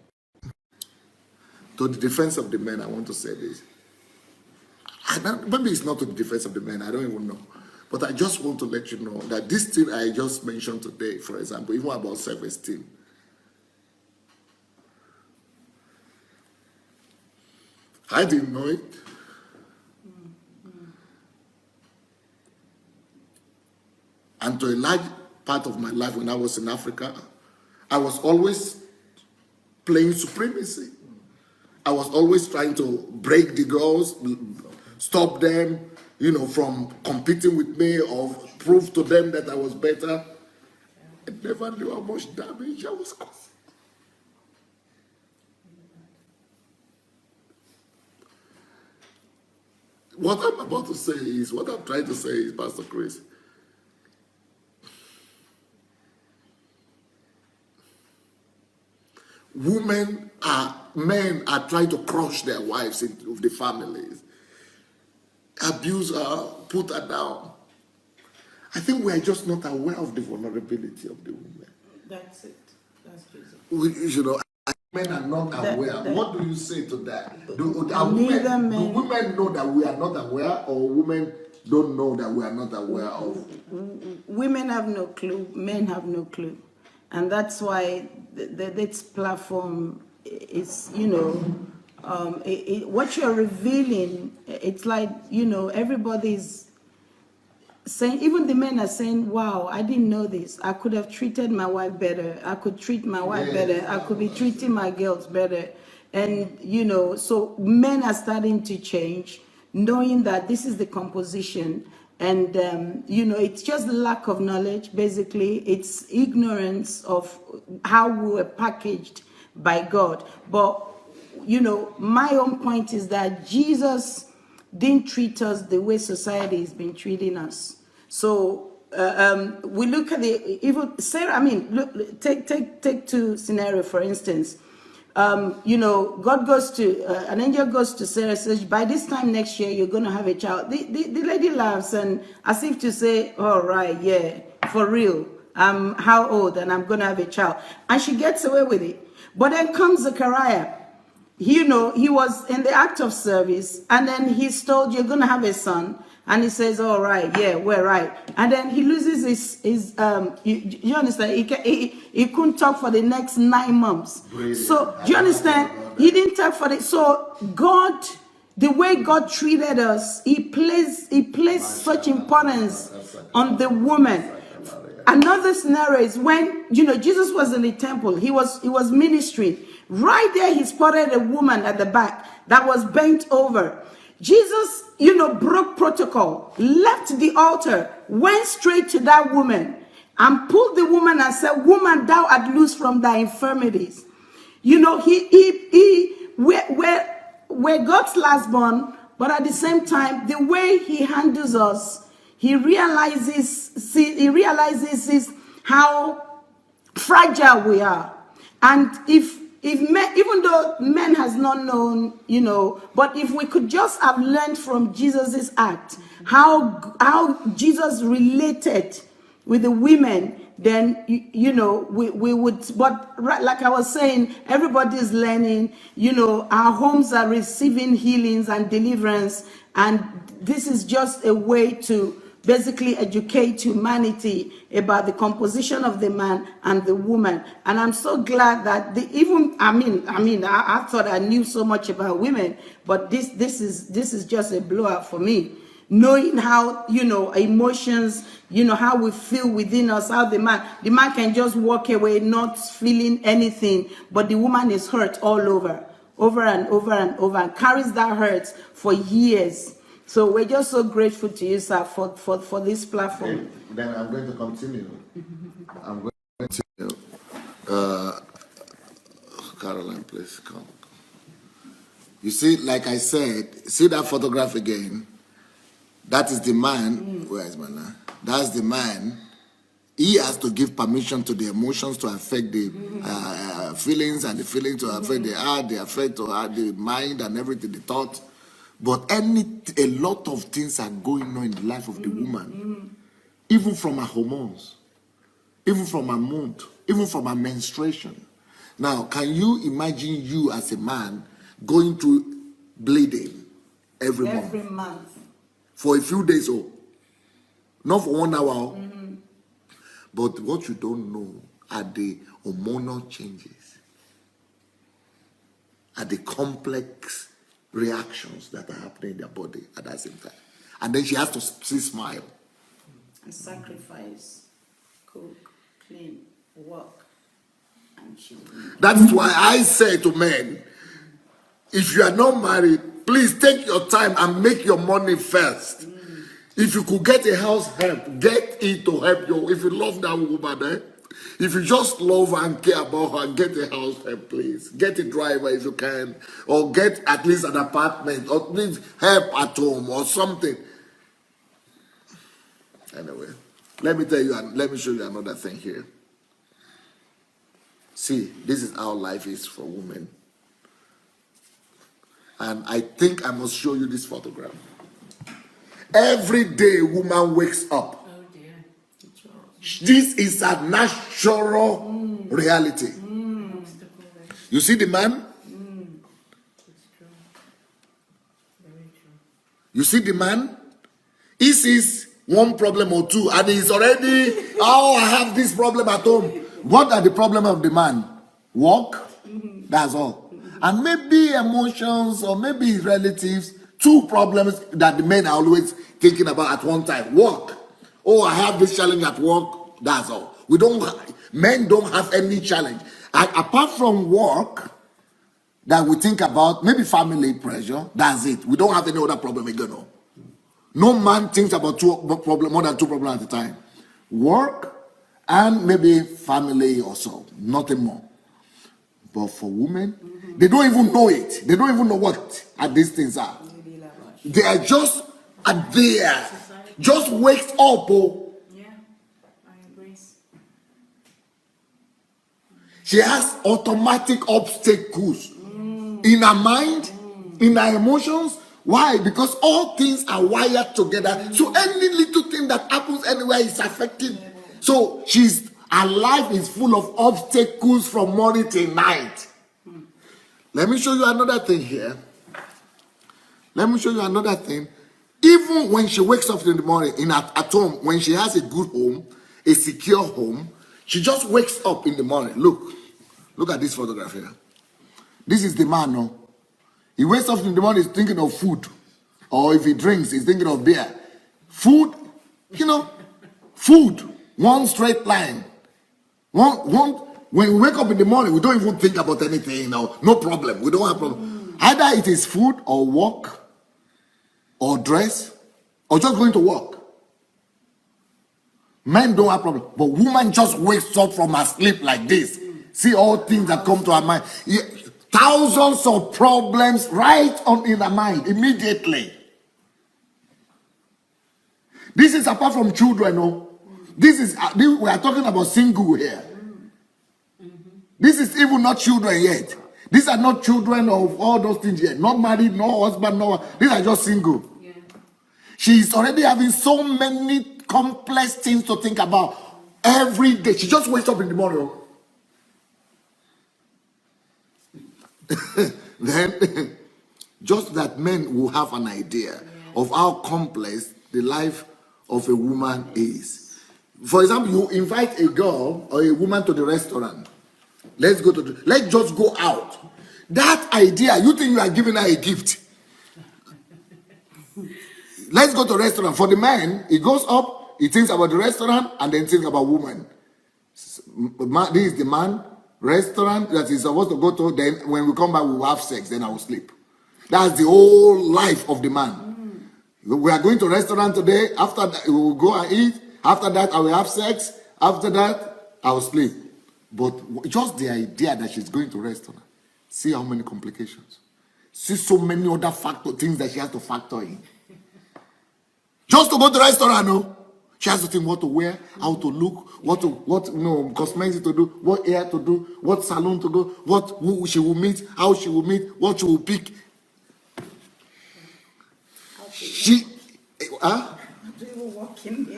To the defense of the men, I want to say this. Maybe it's not to the defense of the men, I don't even know. But I just want to let you know that this thing I just mentioned today, for example, even about self-esteem, I didn't know it. And to a large part of my life when I was in Africa, I was always playing supremacy. I was always trying to break the girls, stop them, from competing with me or prove to them that I was better. I never knew how much damage I was causing. What I'm about to say is, what I'm trying to say is, Pastor Chris, men are trying to crush their wives into the families, abuse her, put her down. I think we are just not aware of the vulnerability of the women. That's it. That's Jesus. Men are not aware. What do you say to that? Do women know that we are not aware, or women don't know that we are not aware of? Women have no clue, men have no clue. And that's why this platform is, what you're revealing, it's like, everybody's saying, even the men are saying, wow, I didn't know this. I could have treated my wife better. I could treat my wife better. I could be treating my girls better. And, so men are starting to change, knowing that this is the composition. And, it's just lack of knowledge, basically. It's ignorance of how we were packaged by God. But, my own point is that Jesus didn't treat us the way society has been treating us. So we look at even Sarah. Look, take two scenario for instance. God goes to an angel goes to Sarah, says, by this time next year you're going to have a child. The lady laughs, and as if to say, all right, yeah, for real. I'm how old, and I'm going to have a child, and she gets away with it. But then comes Zechariah. He was in the act of service, and then he's told, you're going to have a son, and he says, all right, yeah, we're right. And then he loses his you understand, he couldn't talk for the next 9 months. Brilliant. So do you understand, he didn't talk for so God, the way God treated us, he placed such importance on the woman. Another scenario is when Jesus was in the temple, he was ministering. Right there, he spotted a woman at the back that was bent over. Jesus, broke protocol, left the altar, went straight to that woman and pulled the woman and said, woman, thou art loose from thy infirmities. We're God's last born, but at the same time, the way he handles us, he realizes how fragile we are. And even though men has not known, but if we could just have learned from Jesus's act, how Jesus related with the women, then, we would, but like I was saying, everybody is learning, our homes are receiving healings and deliverance. And this is just a way to basically educate humanity about the composition of the man and the woman. And I'm so glad that I thought I knew so much about women, but this is just a blowout for me. Knowing how, emotions, how we feel within us, how the man can just walk away not feeling anything, but the woman is hurt all over and over, and carries that hurt for years. So we're just so grateful to you, sir, for this platform. Then I'm going to continue. I'm going to continue. Caroline, please come. You see, like I said, see that photograph again? That is the man. Where is my man? That's the man. He has to give permission to the emotions to affect the feelings, and the feelings to affect the heart, the affect to the mind and everything, the thought. But a lot of things are going on in the life of the woman, even from her hormones, even from her mood, even from her menstruation. Now, can you imagine you as a man going through bleeding every month for a few days, not for 1 hour? But what you don't know are the hormonal changes, are the complex reactions that are happening in their body at that same time. And then she has to still smile. And sacrifice, cook, clean, work, and children. That is why I say to men, if you are not married, please take your time and make your money first. If you could get a house help, get it to help you. If you love that woman, if you just love her and care about her, get a house help, please. Get a driver if you can, or get at least an apartment, or please help at home or something. Anyway, let me show you another thing here. See, this is how life is for women. And I think I must show you this photograph. Every day, woman wakes up. Oh dear. This is a natural reality. You see the man? It's true. Very true. You see the man? He sees one problem or two, and he's already, I have this problem at home. What are the problems of the man? Work? That's all. And maybe emotions, or maybe his relatives. Two problems that the men are always thinking about at one time. Work. Oh, I have this challenge at work. That's all. Men don't have any challenge. And apart from work that we think about, maybe family pressure, that's it. We don't have any other problem again. No man thinks about more than two problems at a time. Work and maybe family or so. Nothing more. But for women, they don't even know it. They don't even know what these things are. They are just there. Just wakes up. Yeah, I agree. She has automatic obstacles in her mind, in her emotions. Why? Because all things are wired together. So any little thing that happens anywhere is affecting. So her life is full of obstacles from morning till night. Let me show you another thing here. Let me show you another thing. Even when she wakes up in the morning at home, when she has a good home, a secure home, she just wakes up in the morning. Look at this photograph here. This is the man, no? He wakes up in the morning, he's thinking of food. Or if he drinks, he's thinking of beer. Food, food, one straight line. When we wake up in the morning, we don't even think about anything, no problem. We don't have problem. Either it is food or work or dress or just going to work. Men don't have problem. But woman just wakes up from her sleep like this. See all things that come to her mind. Thousands of problems right on in her mind immediately. This is apart from children, no? We are talking about single here. This is even not children yet. These are not children of all those things yet. Not married, no husband, no. These are just single. Yeah. She's already having so many complex things to think about every day. She just wakes up in the morning. Then, just that men will have an idea of how complex the life of a woman is. For example, you invite a girl or a woman to the restaurant. Let's just go out. That idea, you think you are giving her a gift. Let's go to a restaurant. For the man, he goes up, he thinks about the restaurant, and then thinks about woman. This is the man, restaurant that he's supposed to go to. Then when we come back, we will have sex. Then I will sleep. That's the whole life of the man. We are going to a restaurant today. After that, we will go and eat. After that, I will have sex. After that, I will sleep. But just the idea that she's going to a restaurant. See how many complications. See so many other things that she has to factor in. Just to go to the restaurant, no. She has to think what to wear, how to look, what cosmetics to do, what hair to do, what salon to go, who she will meet, how she will meet, what she will pick.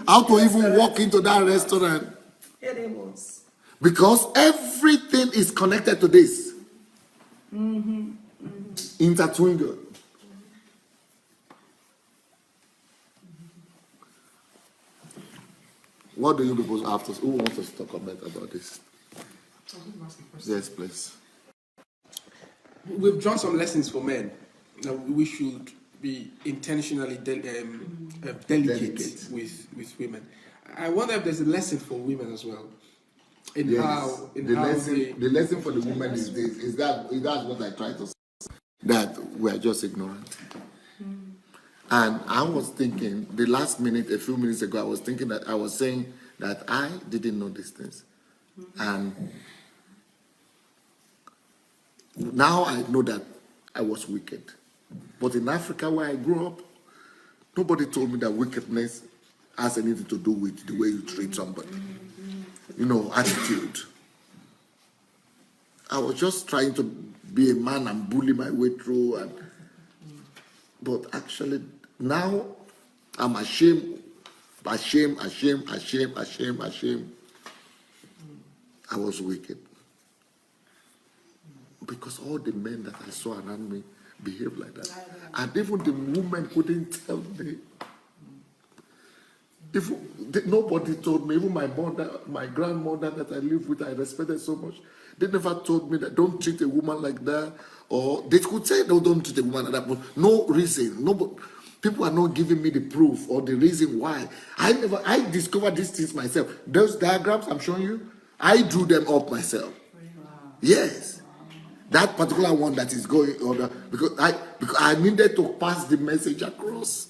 How to even walk into that restaurant. Because everything is connected to this. Intertwined. What do you people have to? Who wants us to comment about this? Yes, please. We've drawn some lessons for men. Now we should be intentionally delicate with women. I wonder if there's a lesson for women as well. The lesson for the women is this: is that what I try to say? That we are just ignorant. And I was thinking, the last minute, a few minutes ago, I was saying that I didn't know these things. And now I know that I was wicked. But in Africa, where I grew up, nobody told me that wickedness has anything to do with the way you treat somebody. Attitude. I was just trying to be a man and bully my way through. But actually, now I'm ashamed. I was wicked. Because all the men that I saw around me behaved like that. And even the women couldn't tell me. Nobody told me, even my mother, my grandmother that I lived with, I respected so much. They never told me that don't treat a woman like that. Or they could say, no, don't treat a woman like that. But no reason. People are not giving me the proof or the reason why. I discovered these things myself. Those diagrams I'm showing you, I drew them up myself. Wow. Yes. That particular one that is going on, because I needed to pass the message across.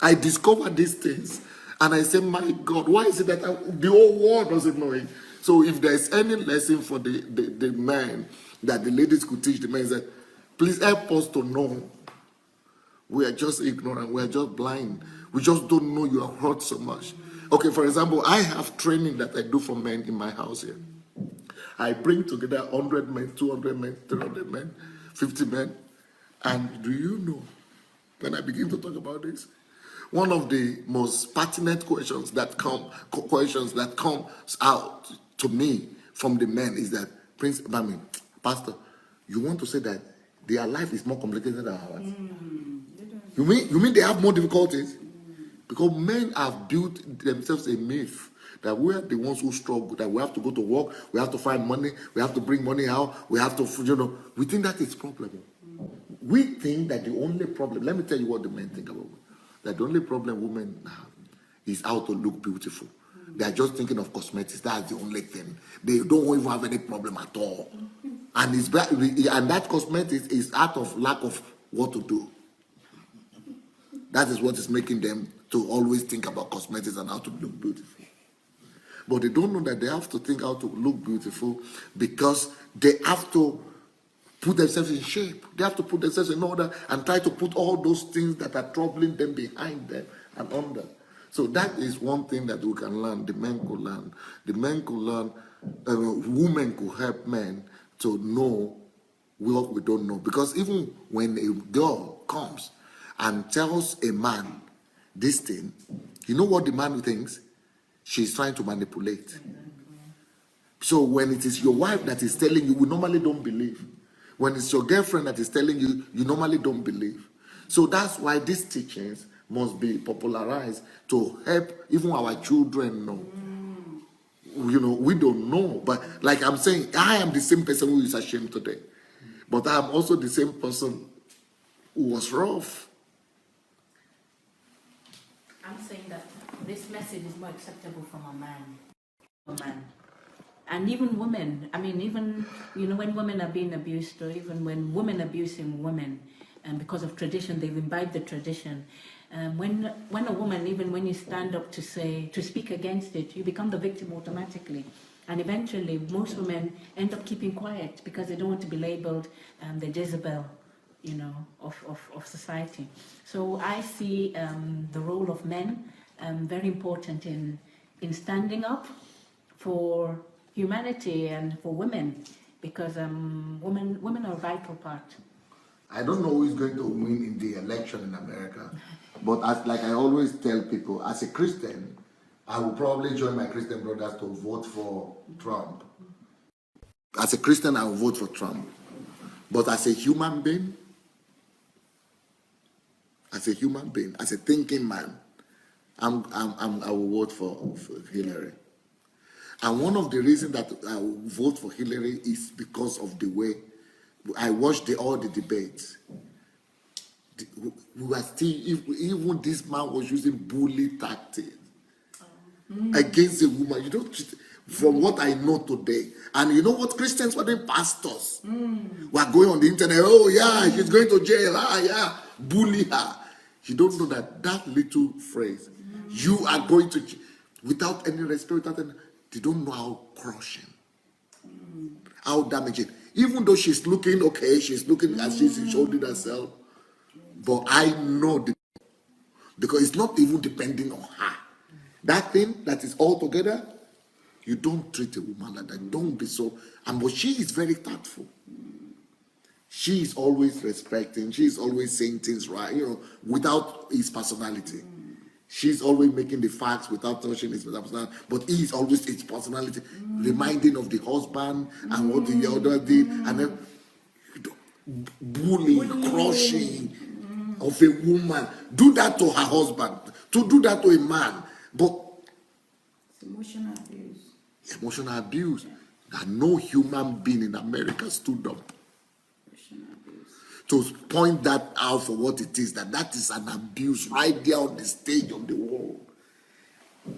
I discovered these things. And I said, my God, why is it that the whole world doesn't know it? So if there's any lesson for the men that the ladies could teach the men, is that please help us to know. We are just ignorant. We are just blind. We just don't know you are hurt so much. Okay, for example, I have training that I do for men in my house here. I bring together 100 men, 200 men, 300 men, 50 men. And do you know, when I begin to talk about this, one of the most pertinent questions that come out to me from the men is that, Pastor, you want to say that their life is more complicated than ours? You mean they have more difficulties? Because men have built themselves a myth that we are the ones who struggle, that we have to go to work, we have to find money, we have to bring money out, we have to, we think that is problem. We think that the only problem, let me tell you what the men think about it, that the only problem women have is how to look beautiful. They are just thinking of cosmetics. That's the only thing. They don't even have any problem at all. And that cosmetics is out of lack of what to do. That is what is making them to always think about cosmetics and how to look beautiful. But they don't know that they have to think how to look beautiful because they have to put themselves in shape. They have to put themselves in order and try to put all those things that are troubling them behind them and under. So that is one thing that we can learn. The men could learn. The men could learn. Women could help men to know what we don't know. Because even when a girl comes and tells a man this thing, you know what the man thinks? She's trying to manipulate. So when it is your wife that is telling you, we normally don't believe. When it's your girlfriend that is telling you, you normally don't believe. So that's why these teachings must be popularized to help even our children know. You know, we don't know, but like I'm saying, I am the same person who is ashamed today, but I am also the same person who was rough. I'm saying that this message is more acceptable from a man. And even women, I mean, even, you know, when women are being abused, or even when women abusing women, and because of tradition, they've imbibed the tradition. When a woman, even when you stand up to speak against it, you become the victim automatically. And eventually, most women end up keeping quiet because they don't want to be labeled the Jezebel, you know, of society. So I see the role of men very important in standing up for humanity and for women, because women are a vital part. I don't know who is going to win in the election in America, but like I always tell people, as a Christian, I will probably join my Christian brothers to vote for Trump. As a Christian, I will vote for Trump. But as a human being, as a thinking man, I will vote for Hillary. And one of the reasons that I will vote for Hillary is because of the way I watched all the debates. We were still, even this man was using bully tactics against a woman. You don't, from what I know today, and you know what Christians were doing, pastors were going on the internet. Oh yeah, she's going to jail. Ah yeah, bully her. You don't know that little phrase, you are going to, without any respect, they don't know how crushing, how damaging. Even though she's looking okay, she's looking as she's holding herself, but I know because it's not even depending on her. That thing that is all together, you don't treat a woman like that. Don't be so. But she is very tactful. She is always respecting. She is always saying things right, you know, without his personality. She's always making the facts without touching his personality. But he is always his personality, reminding of the husband and what the other did, and then bullying, crushing of a woman. Do that to her husband. To do that to a man, but It's emotional abuse. Emotional abuse that no human being in America stood up to point that out for what it is, that is an abuse right there on the stage of the world.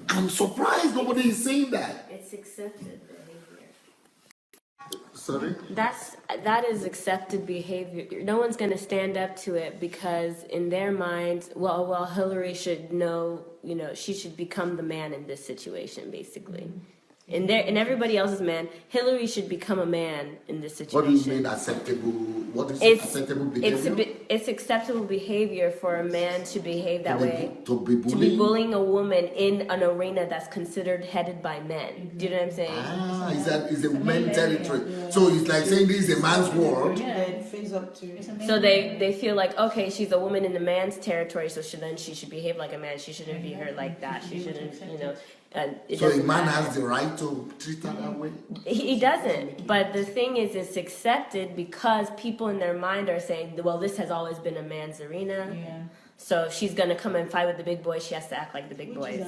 I'm surprised nobody is saying that. It's accepted behavior. Sorry? That is accepted behavior. No one's going to stand up to it because in their minds, well, Hillary should know, you know, she should become the man in this situation, basically. In everybody else's man, Hillary should become a man in this situation. What do you mean acceptable? What is acceptable behavior? It's acceptable behavior for a man to behave that way. To be bullying a woman in an arena that's considered headed by men. Do you know what I'm saying? It's a men's territory. Yeah. So it's like saying this is a man's world. Yeah, it feels up to. So they feel like, okay, she's a woman in the man's territory, so she should behave like a man. She shouldn't be hurt like that. She shouldn't, you know. So a man has the right to treat her that way? He doesn't. But the thing is, it's accepted because people in their mind are saying, well, this has always been a man's arena. Yeah. So if she's going to come and fight with the big boys, she has to act like the big boys.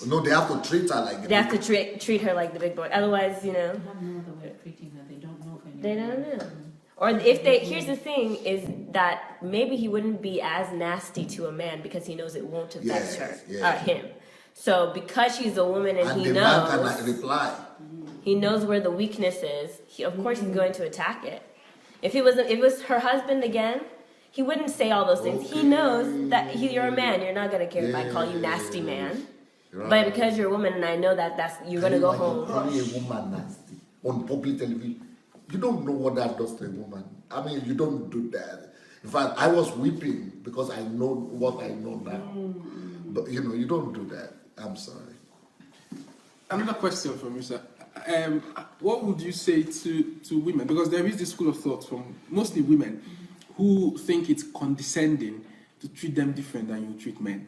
No, they have to treat her like the They have to treat her like the big boy. Otherwise, you know. They have no other way of treating her. They don't know. They don't know. Or if they, here's the thing, is that maybe he wouldn't be as nasty to a man because he knows it won't affect him. So because she's a woman and he the knows, man can reply. He knows where the weakness is. Of course, he's going to attack it. If it was her husband again, he wouldn't say all those things. Okay. He knows that you're a man. You're not gonna care if I call you nasty man. Right. But because you're a woman, and I know that's you're gonna go home. Calling a woman nasty on public television, you don't know what that does to a woman. I mean, you don't do that. In fact, I was weeping because I know what I know now. But you know, you don't do that. I'm sorry. Another question from you, sir. What would you say to women? Because there is this school of thought from mostly women who think it's condescending to treat them different than you treat men.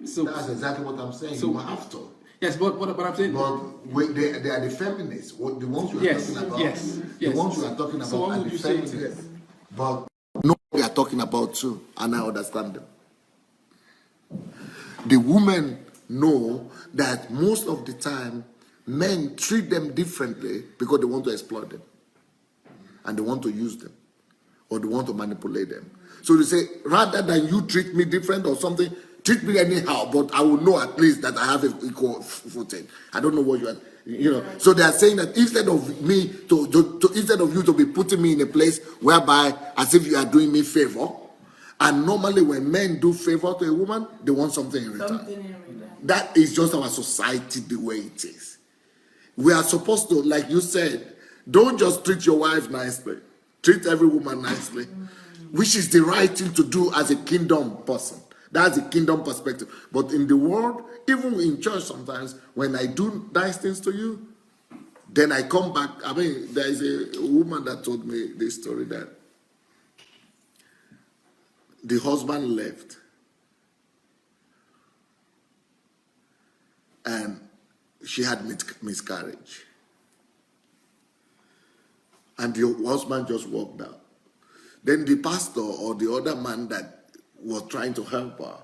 So that's exactly what I'm saying. So you have to. Yes, but I'm saying. But they are the feminists. The ones you are talking about. Yes. The ones you are talking about so are the feminists. But no, we are talking about too, and I understand them. the women know that most of the time men treat them differently because they want to exploit them and they want to use them or they want to manipulate them. So they say, rather than you treat me different or something, treat me anyhow, but I will know at least that I have an equal footing. I don't know what you are, you know. So they are saying that instead of me instead of you to be putting me in a place whereby as if you are doing me favor, and normally when men do favor to a woman, they want something in return. That is just our society the way it is. We are supposed to, like you said, don't just treat your wife nicely. Treat every woman nicely, which is the right thing to do as a kingdom person. That's a kingdom perspective. But in the world, even in church sometimes, when I do nice things to you, then I come back. I mean, there is a woman that told me this story that the husband left and she had miscarriage. And the husband just walked out. Then the pastor or the other man that was trying to help her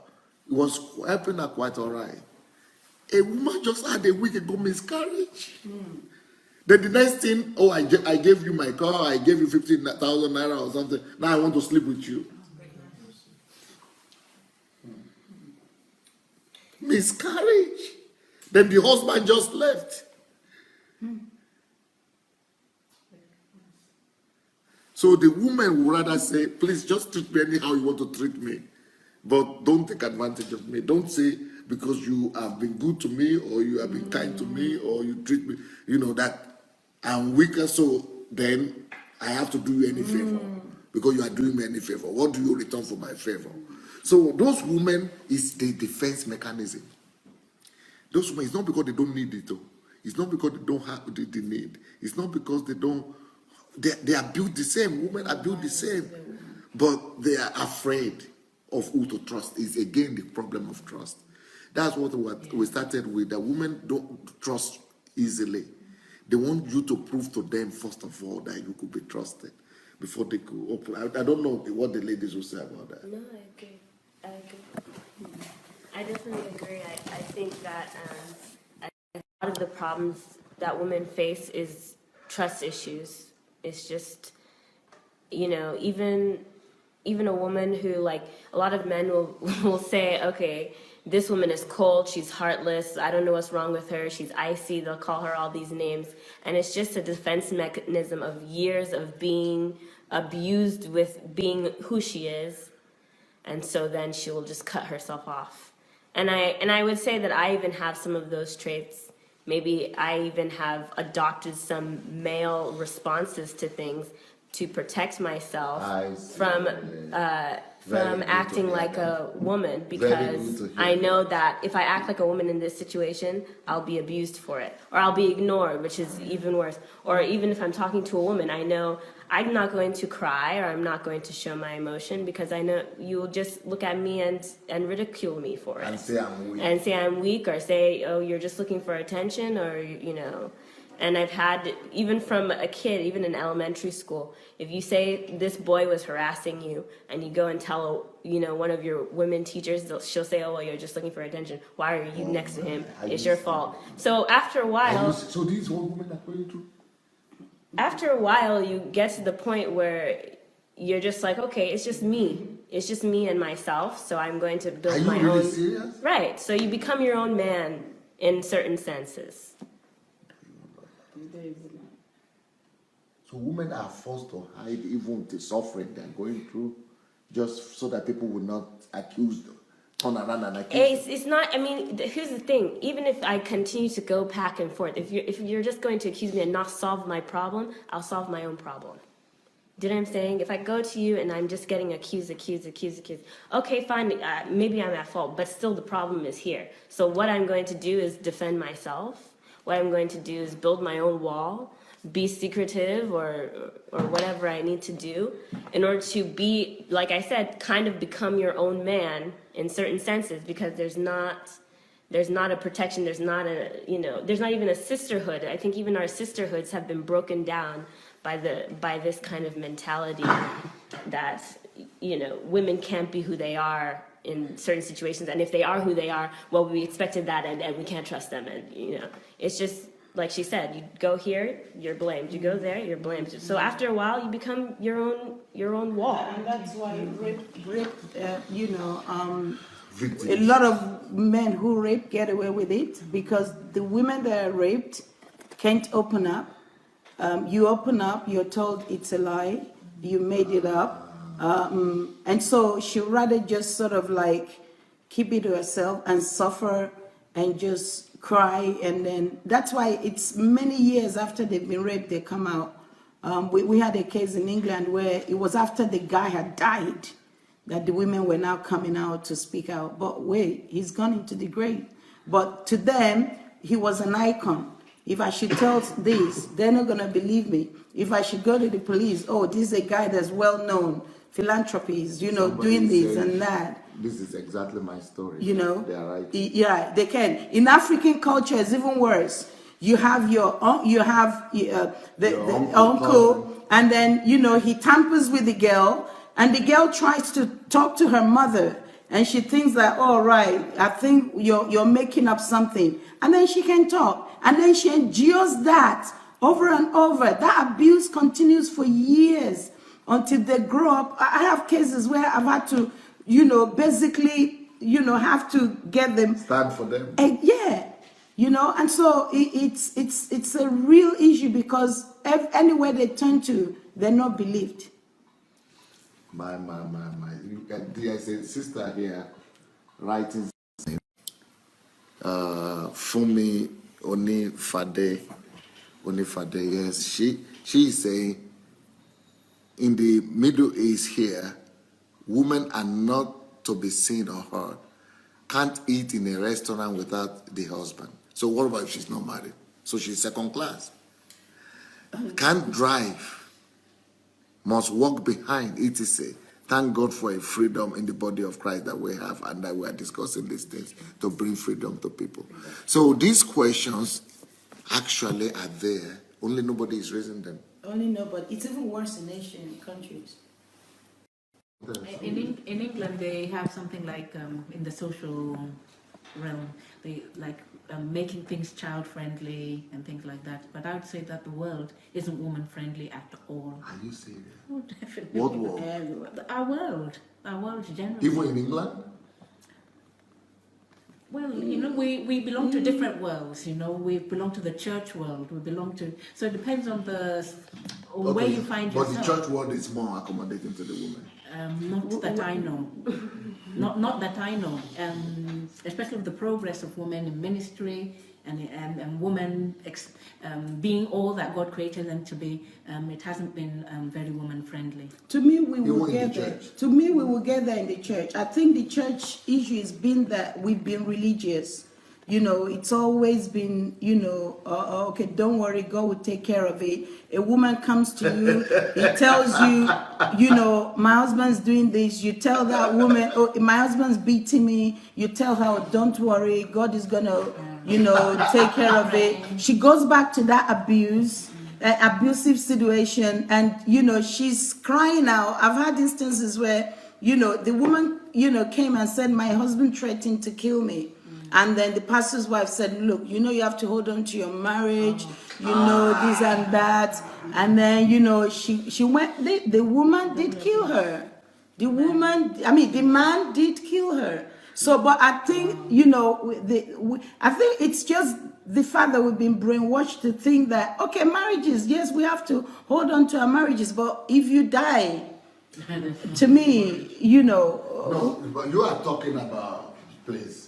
was helping her quite all right. A woman just had a week ago miscarriage. Then the next thing, oh, I gave you my car, I gave you 15,000 naira or something. Now I want to sleep with you. Miscarriage. Then the husband just left. So the woman would rather say, please just treat me anyhow you want to treat me. But don't take advantage of me. Don't say because you have been good to me or you have been kind to me or you treat me, you know, that I'm weaker, so then I have to do you any favor because you are doing me any favor. What do you return for my favor? So those women is the defense mechanism. Those women, it's not because they don't need it though. It's not because they don't have the need. It's not because they don't. They are built the same. Women are built the same. But they are afraid of who to trust. Is again the problem of trust. That's what we started with. The women don't trust easily. They want you to prove to them, first of all, that you could be trusted before they could open. I don't know what the ladies will say about that. No, I agree. I definitely agree. I think that a lot of the problems that women face is trust issues. It's just, you know, even a woman who, like, a lot of men will say, okay, this woman is cold, she's heartless, I don't know what's wrong with her, she's icy, they'll call her all these names. And it's just a defense mechanism of years of being abused with being who she is. And so then she will just cut herself off. And I would say that I even have some of those traits. Maybe I even have adopted some male responses to things to protect myself from acting like a woman, because I know that if I act like a woman in this situation, I'll be abused for it, or I'll be ignored, which is even worse. Or even if I'm talking to a woman, I know I'm not going to cry or I'm not going to show my emotion, because I know you will just look at me and ridicule me for it. And say I'm weak. And say I'm weak, or say, oh, you're just looking for attention, or, you know. And I've had, even from a kid, even in elementary school, if you say this boy was harassing you and you go and tell, you know, one of your women teachers, she'll say, oh, well, you're just looking for attention. Why are you next to him? It's your fault. So after a while... So these old women are going through? After a while, you get to the point where you're just like, okay, it's just me. It's just me and myself, so I'm going to build my own... Are you really serious? Right. So you become your own man in certain senses. So women are forced to hide even the suffering they're going through, just so that people will not accuse them, turn around and accuse them. It's not. I mean, here's the thing. Even if I continue to go back and forth, if you're just going to accuse me and not solve my problem, I'll solve my own problem. Do you know what I'm saying? If I go to you and I'm just getting accused, okay, fine, maybe I'm at fault, but still the problem is here. So what I'm going to do is defend myself. What I'm going to do is build my own wall, be secretive or whatever I need to do in order to be, like I said, kind of become your own man in certain senses, because there's not a protection, there's not even a sisterhood. I think even our sisterhoods have been broken down by this kind of mentality that, you know, women can't be who they are in certain situations, and if they are who they are, well, we expected that, and we can't trust them, and it's just like she said, you go here, you're blamed. You go there, you're blamed. So after a while, you become your own wall. And that's why rape, a lot of men who rape get away with it because the women that are raped can't open up. You open up, you're told it's a lie, you made it up. And so she'd rather just sort of like keep it to herself and suffer and just cry. And then that's why it's many years after they've been raped, they come out. We had a case in England where it was after the guy had died that the women were now coming out to speak out. But wait, he's gone into the grave. But to them, he was an icon. If I should tell this, they're not going to believe me. If I should go to the police, oh, this is a guy that's well-known, philanthropies, doing this and that. This is exactly my story. They are right. Yeah, they can. In African culture, it's even worse. You have the uncle, and then he tampers with the girl, and the girl tries to talk to her mother, and she thinks that, all right, I think you're making up something, and then she can talk, and then she endures that over and over. That abuse continues for years until they grow up. I have cases where I've had to, basically, have to get them stand for them. And and so it's a real issue because anywhere they turn to, they're not believed. My. There's a sister here writing. Fumi Onifade, yes. She is saying, in the Middle East here, women are not to be seen or heard. Can't eat in a restaurant without the husband. So what about if she's not married? So she's second class. Can't drive. Must walk behind, etc. Thank God for a freedom in the body of Christ that we have, and that we are discussing these things to bring freedom to people. So these questions actually are there. Only nobody is raising them. Only nobody. It's even worse in Asian countries. In England, they have something like in the social realm, they like making things child-friendly and things like that. But I would say that the world isn't woman-friendly at all. Are you serious? Oh, definitely. What world? Our world generally. Even in England? Well, we belong to different worlds. We belong to the church world. We belong to. So it depends on where you find yourself. But the church world is more accommodating to the woman. Not that I know. Not that I know. Especially with the progress of women in ministry and women being all that God created them to be, it hasn't been very woman friendly. To me, we will get there. To me, we will get there in the church. I think the church issue has been that we've been religious. It's always been, okay, don't worry, God will take care of it. A woman comes to you, he tells you, my husband's doing this. You tell that woman, oh, my husband's beating me. You tell her, don't worry, God is going to, take care of it. She goes back to that abusive situation, and, she's crying out. I've had instances where, the woman, came and said, my husband threatened to kill me. And then the pastor's wife said, look, you have to hold on to your marriage, this and that. And then, she went, the woman did kill her. The man did kill her. So, but I think, I think it's just the fact that we've been brainwashed to think that, okay, marriages, yes, we have to hold on to our marriages, but if you die, to me, No, but you are talking about, please.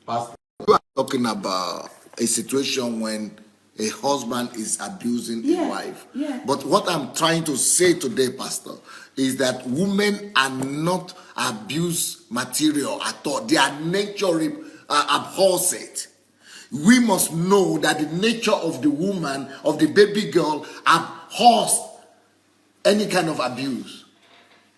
Pastor, you are talking about a situation when a husband is abusing a wife. Yeah. But what I'm trying to say today, Pastor, is that women are not abuse material at all. Their nature abhors it. We must know that the nature of the woman, of the baby girl, abhors any kind of abuse.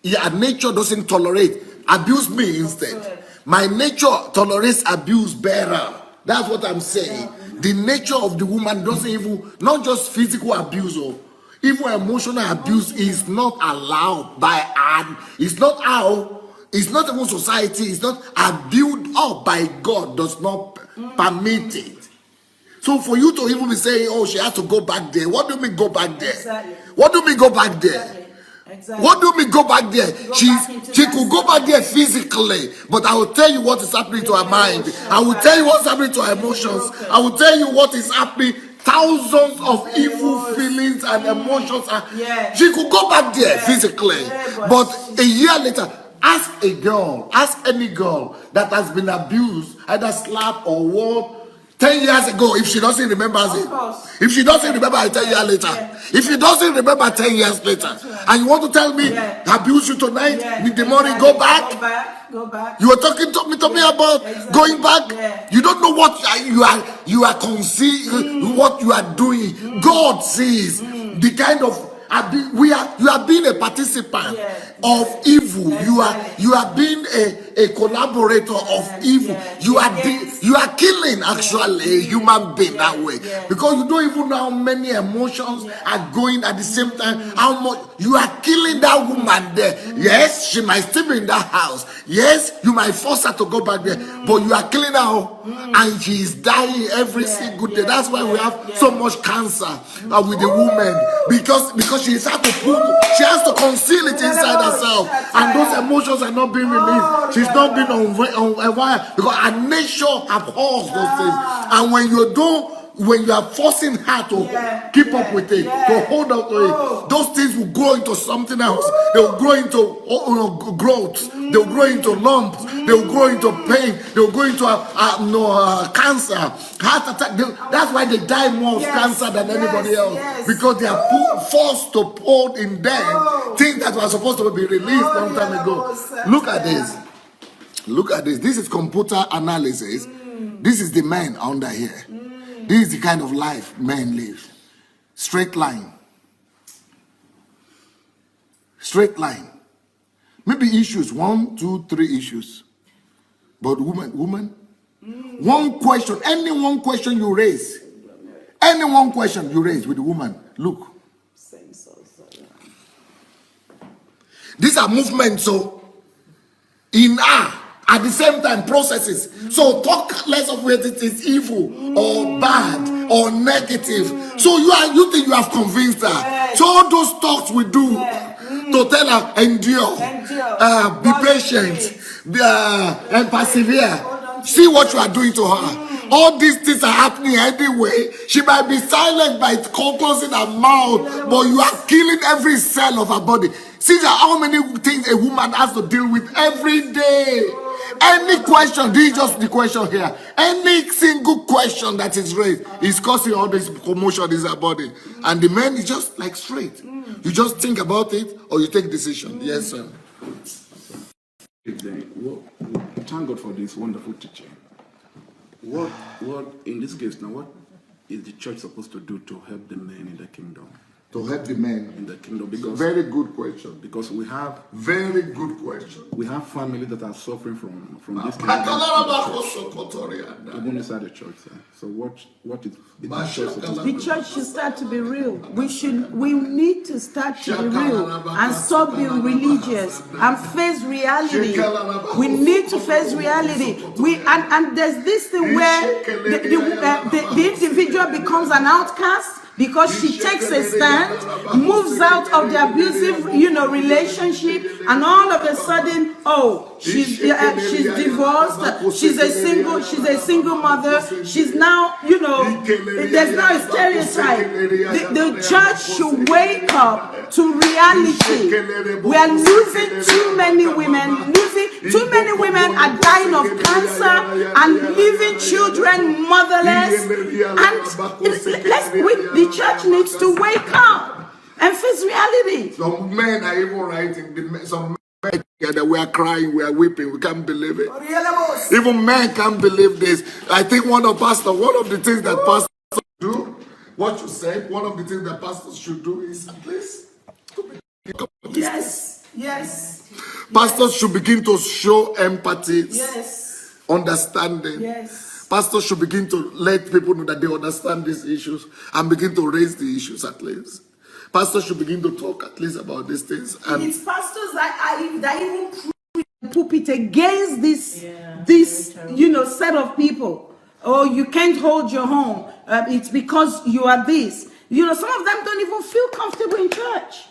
Her nature doesn't tolerate. Abuse me instead. My nature tolerates abuse better. That's what I'm saying. The nature of the woman doesn't even, not just physical abuse, or even emotional abuse is not allowed by, it's not how it's not even society, it's not built up by God, does not permit it. So for you to even be saying, oh, she has to go back there. What do you mean go back there? Exactly. What do you mean go back there? Exactly. What do you mean go back there? She could go back there physically, physically, but I will tell you what is happening to her mind. I will tell you what's happening to her emotions. I will tell you what is happening. Thousands of evil feelings and emotions. She could go back there physically, but a year later, ask any girl that has been abused, either slapped or what, 10 years ago, if she doesn't remember it. If she doesn't remember it 10 years later. If she doesn't remember 10 years later. And you want to tell me, abuse you tonight, in the morning, go back? Go back. You were talking to me about going back. You don't know what you are conceiving, what you are doing. God sees the kind of you are being a participant of evil. You are being a collaborator of evil. You are killing actually a human being that way, because you don't even know how many emotions are going at the same time. How much you are killing that woman there. Yes, she might still be in that house. Yes, you might force her to go back there, but you are killing her, and she is dying every single day. That's why we have so much cancer with the woman, because she has to conceal it inside herself, and those emotions are not being released. She's not being on wire, because our nature abhors those things. And when you are forcing her to keep up with it, to hold up to it, those things will grow into something else. They will grow into growth. They will grow into lumps. They will grow into pain. They will go into cancer, heart attack. That's why they die more of cancer than anybody else, because they are forced to hold in them things that were supposed to be released long time ago. Look at this. Look at this. This is computer analysis. This is the man under here. This is the kind of life men live. Straight line. Straight line. Maybe issues, 1, 2, 3 issues. But woman, one question, any one question you raise with the woman, look. These are movements, so in her. At the same time, processes. So talk less of whether it is evil or bad or negative. So you think you have convinced her. So all those talks we do to tell her, endure, be patient, and persevere. See what you are doing to her. All these things are happening anyway. She might be silent by closing her mouth, but you are killing every cell of her body. See how many things a woman has to deal with every day. Any question, this is just the question here. Any single question that is raised is causing all this commotion in her body. And the man is just like straight. You just think about it or you take decision. Yes, sir. Thank God for this wonderful teaching. What in this case now, what is the church supposed to do to help the men in the kingdom? To help the men in the kingdom, because very good question. Because we have very good question. We have families that are suffering from this kind even inside the church. So what is the church should start to be real. We need to start to be real and stop being religious and face reality. We need to face reality. And there's this thing where the individual becomes an outcast, because she takes a stand, moves out of the abusive, relationship, and all of a sudden, she's divorced, she's a single mother, she's now, there's now a stereotype. The church should wake up to reality. We are losing too many women. Too many women are dying of cancer and leaving children motherless. And the church needs to wake up and face reality. Some men are even writing. Some men together, we are crying, we are weeping, we can't believe it. Even men can't believe this. I think one of the things that pastors do, what you said, one of the things that pastors should do is at least Yes. Pastors should begin to show empathy, understanding. Yes. Pastors should begin to let people know that they understand these issues and begin to raise the issues at least. Pastors should begin to talk at least about these things. And it's pastors that even pulpit against this very terrible. set of people. Oh, you can't hold your home. It's because you are this. Some of them don't even feel comfortable in church.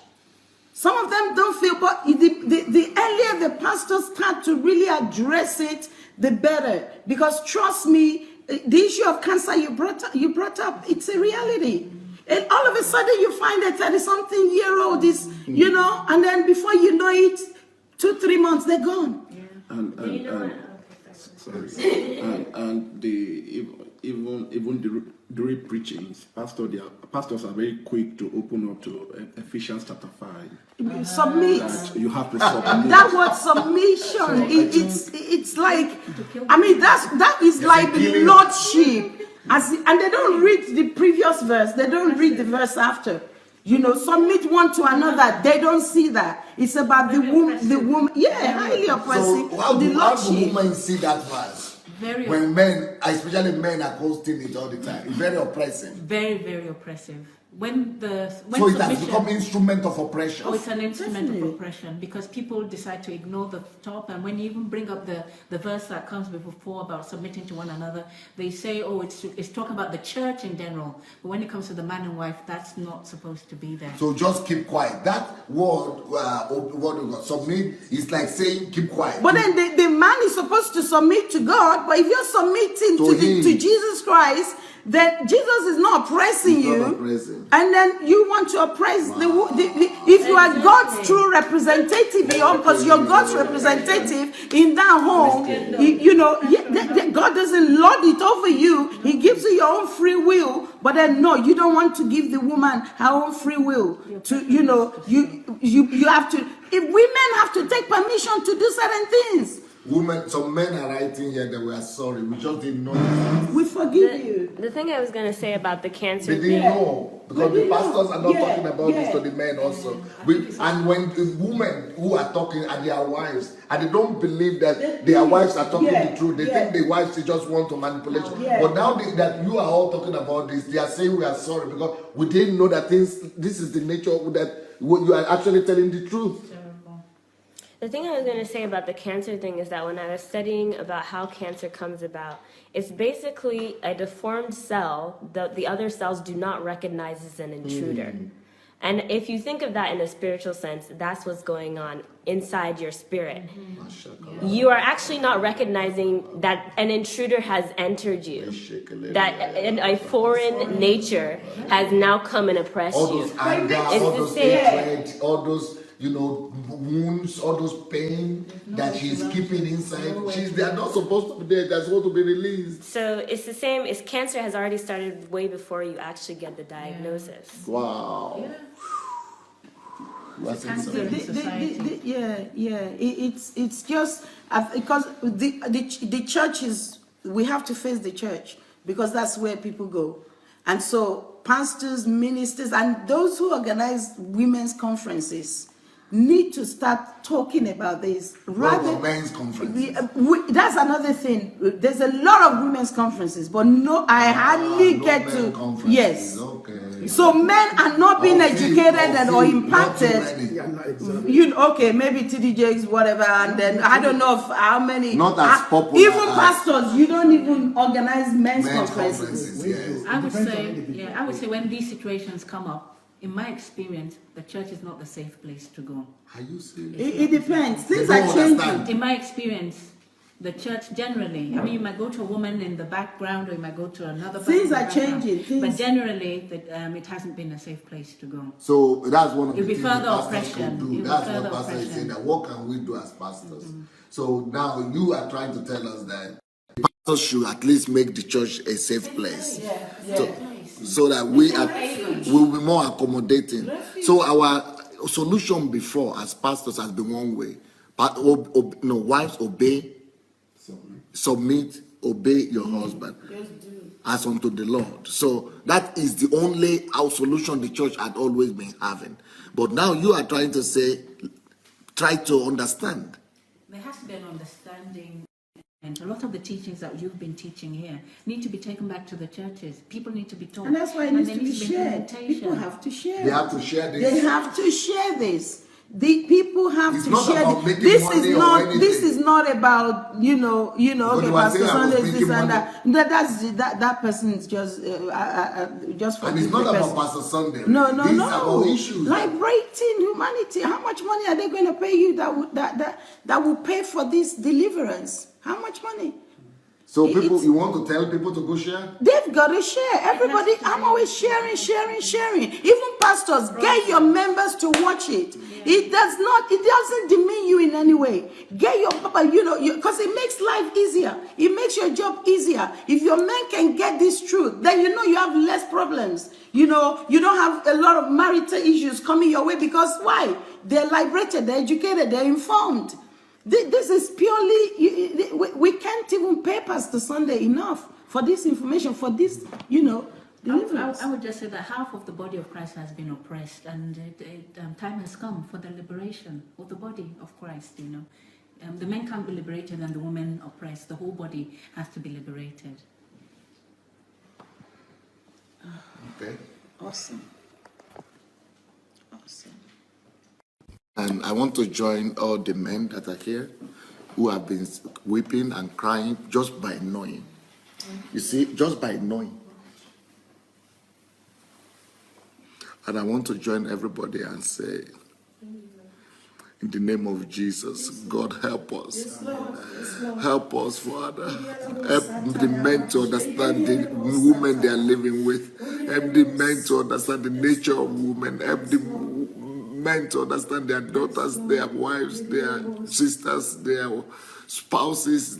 Some of them don't feel, but the earlier the pastors start to really address it, the better. Because trust me, the issue of cancer you brought up, it's a reality. And all of a sudden you find a 30-something-year-old is, and then before you know it, 2-3 months, they're gone. Sorry. And even during preaching, pastors are very quick to open up to Ephesians chapter 5. Submit. That you have to submit. That word submission, it's like, that is like lordship. And they don't read the previous verse. They don't read the verse after. Submit one to another. They don't see that. It's about the woman. Yeah, highly oppressive. So how do lordship. women see that verse? Very When men, especially men, are posting it all the time. It's very oppressive. Very, very oppressive. When So it has submission- become instrument of oppression. Oh, it's an instrument Definitely. of oppression because people decide to ignore the top, and when you even bring up the verse that comes before about submitting to one another, they say, oh, it's talking about the church in general. But when it comes to the man and wife, that's not supposed to be there. So just keep quiet. That word, what we got, submit, is like saying keep quiet. But then the man is supposed to submit to God, but if you're submitting To to him. Jesus Christ, then Jesus is not oppressing He's you. not oppressing. And then you want to oppress if you are God's true representative, because you're God's representative in that home, God doesn't lord it over you. He gives you your own free will, but then no, you don't want to give the woman her own free will. You have to. If women have to take permission to do certain things, Some men are writing here that we are sorry. We just didn't know that. we forgive you. The thing I was going to say about the cancer They thing. didn't know. Because the pastors are not talking about this yeah. to the men also. And when the women who are talking are their wives, and they don't believe that their wives are talking the truth, they think the wives just want to manipulate. But now that you are all talking about this, they are saying we are sorry because we didn't know that this is the nature that you are actually telling the truth. The thing I was going to say about the cancer thing is that when I was studying about how cancer comes about, it's basically a deformed cell that the other cells do not recognize as an intruder. And if you think of that in a spiritual sense, that's what's going on inside your spirit. You are actually not recognizing that an intruder has entered you, that a foreign nature has now come and oppressed All you. those anger, It's all the those same. hatred, all those wounds, all those pain that she's keeping inside. They are not supposed to be there. They're supposed to be released. So it's the same. Cancer has already started way before you actually get the diagnosis. Wow. What's Cancer in society. It's just because the church is, we have to face the church because that's where people go. And so pastors, ministers, and those who organize women's conferences need to start talking about this. Rather men's conferences. That's another thing. There's a lot of women's conferences, but no, I hardly get to. Yes. Okay. So men are not being educated or impacted. Okay, maybe TDJs, whatever, and then I don't know how many. Not as popular. Even pastors, you don't even organize men's conferences. Yes. I would say when these situations come up, in my experience, the church is not the safe place to go. Are you serious? It depends. Things They are don't changing. understand. In my experience, the church generally, I mean, you might go to a woman in the background or you might go to another person Things in the are background, changing. but generally, it hasn't been a safe place to go. So that's one of the It'll be things further that pastors oppression. can It'll do. be That's further what pastor is oppression. saying. That what can we do as pastors? So now you are trying to tell us that pastors should at least make the church a safe place. So that we will be more accommodating. So our solution before as pastors has been one way. But wives obey, submit, obey your husband as unto the Lord. So that is the only solution the church had always been having. But now you are trying to say, try to understand. There has to be an understanding, and a lot of the teachings that you've been teaching here need to be taken back to the churches. People need to be taught. And that's why it needs to be shared. implementation. People have to share. They have to share this. They have to share this. The people have It's to not share. about making This money is or not. anything. This is not about okay, you are Pastor saying I was Sunday is this making and money. that person is just for. And it's not about Pastor Sunday. No, Really. no, This is no. about issues. Liberating humanity. How much money are they going to pay you that will pay for this deliverance? How much money? So you want to tell people to go share? They've got to share. Everybody, I'm always sharing. Even pastors, get your members to watch it. It doesn't demean you in any way. Get your, because it makes life easier. It makes your job easier. If your men can get this truth, then you have less problems. You don't have a lot of marital issues coming your way because why? They're liberated, they're educated, they're informed. This is purely, we can't even pay Pastor Sunday enough for this information, for this, deliverance. I would just say that half of the body of Christ has been oppressed, and time has come for the liberation of the body of Christ, the men can't be liberated and the women oppressed. The whole body has to be liberated. Okay. Awesome. And I want to join all the men that are here who have been weeping and crying just by knowing. You see, just by knowing. And I want to join everybody and say, in the name of Jesus, God help us. Help us, Father. Help the men to understand the women they are living with. Help the men to understand the nature of women. Help the men to understand their daughters, their wives, their sisters, their spouses,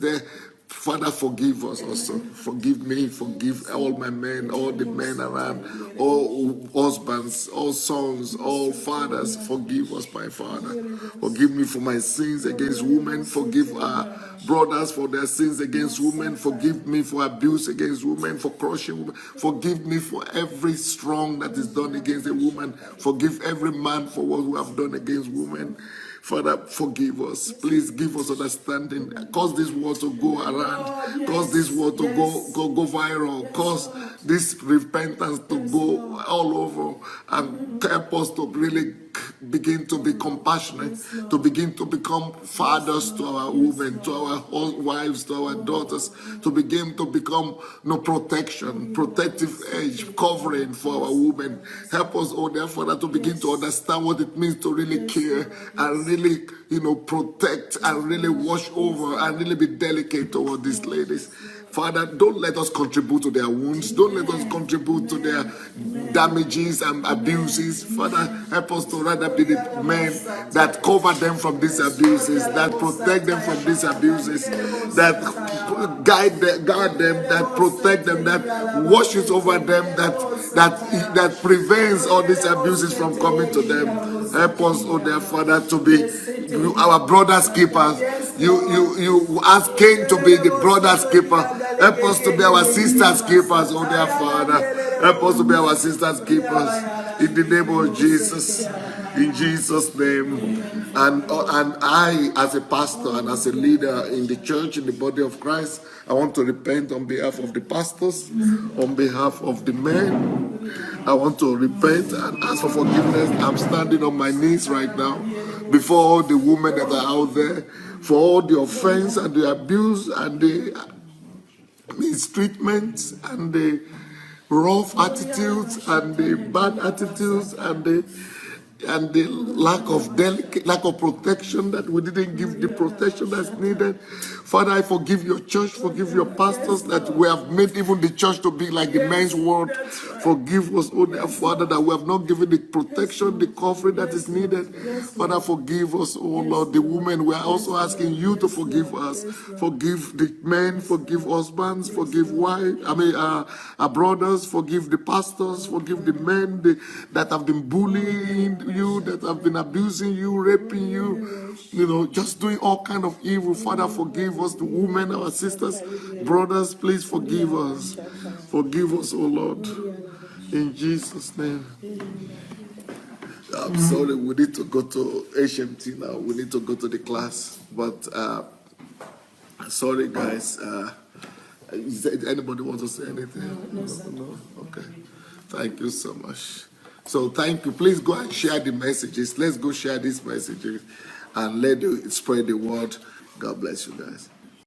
Father, forgive us also. Forgive me, forgive all my men, all the men around, all husbands, all sons, all fathers. Forgive us, my Father. Forgive me for my sins against women. Forgive our brothers for their sins against women. Forgive me for abuse against women, for crushing women. Forgive me for every wrong that is done against a woman. Forgive every man for what we have done against women. Father, forgive us. Please give us understanding. Cause this word to go around. Cause this word to go viral. Cause this repentance to go all over. And help us to really begin to be compassionate. To begin to become fathers to our women, to our wives, to our daughters. To begin to become protection, protective edge, covering for our women. Help us, oh dear Father, to begin to understand what it means to really care and really, protect and really watch over and really be delicate toward these ladies. Father, don't let us contribute to their wounds. Don't let us contribute to their damages and abuses. Father, help us to rather be the men that cover them from these abuses, that protect them from these abuses, that guard them, that protect them, that watches over them, that prevents all these abuses from coming to them. Help us, oh dear Father, to be our brother's keepers. You ask Cain to be the brother's keeper. Help us to be our sister's keepers, oh dear Father. Help us to be our sister's keepers. In the name of Jesus. In Jesus' name. And I, as a pastor and as a leader in the church, in the body of Christ, I want to repent on behalf of the pastors, on behalf of the men. I want to repent and ask for forgiveness. I'm standing on my knees right now before all the women that are out there for all the offense and the abuse and the mistreatment and the rough attitudes and the bad attitudes and the lack of protection, that we didn't give the protection that's needed. Father, I forgive your church, forgive your pastors, that we have made even the church to be like the men's world. Forgive us, oh dear Father, that we have not given the protection, the covering that is needed. Father, forgive us, oh Lord. The women, we are also asking you to forgive us. Forgive the men, forgive husbands, forgive wives, our brothers, forgive the pastors, forgive the men that have been bullying you, that have been abusing you, raping you, just doing all kind of evil. Father, forgive us, the women, our sisters, brothers, please forgive us. Forgive us, oh Lord. In Jesus' name. I'm sorry, we need to go to HMT now. We need to go to the class. But sorry, guys. Anybody want to say anything? No. Okay. Thank you so much. So thank you. Please go and share the messages. Let's go share these messages and let it spread the word. God bless you guys.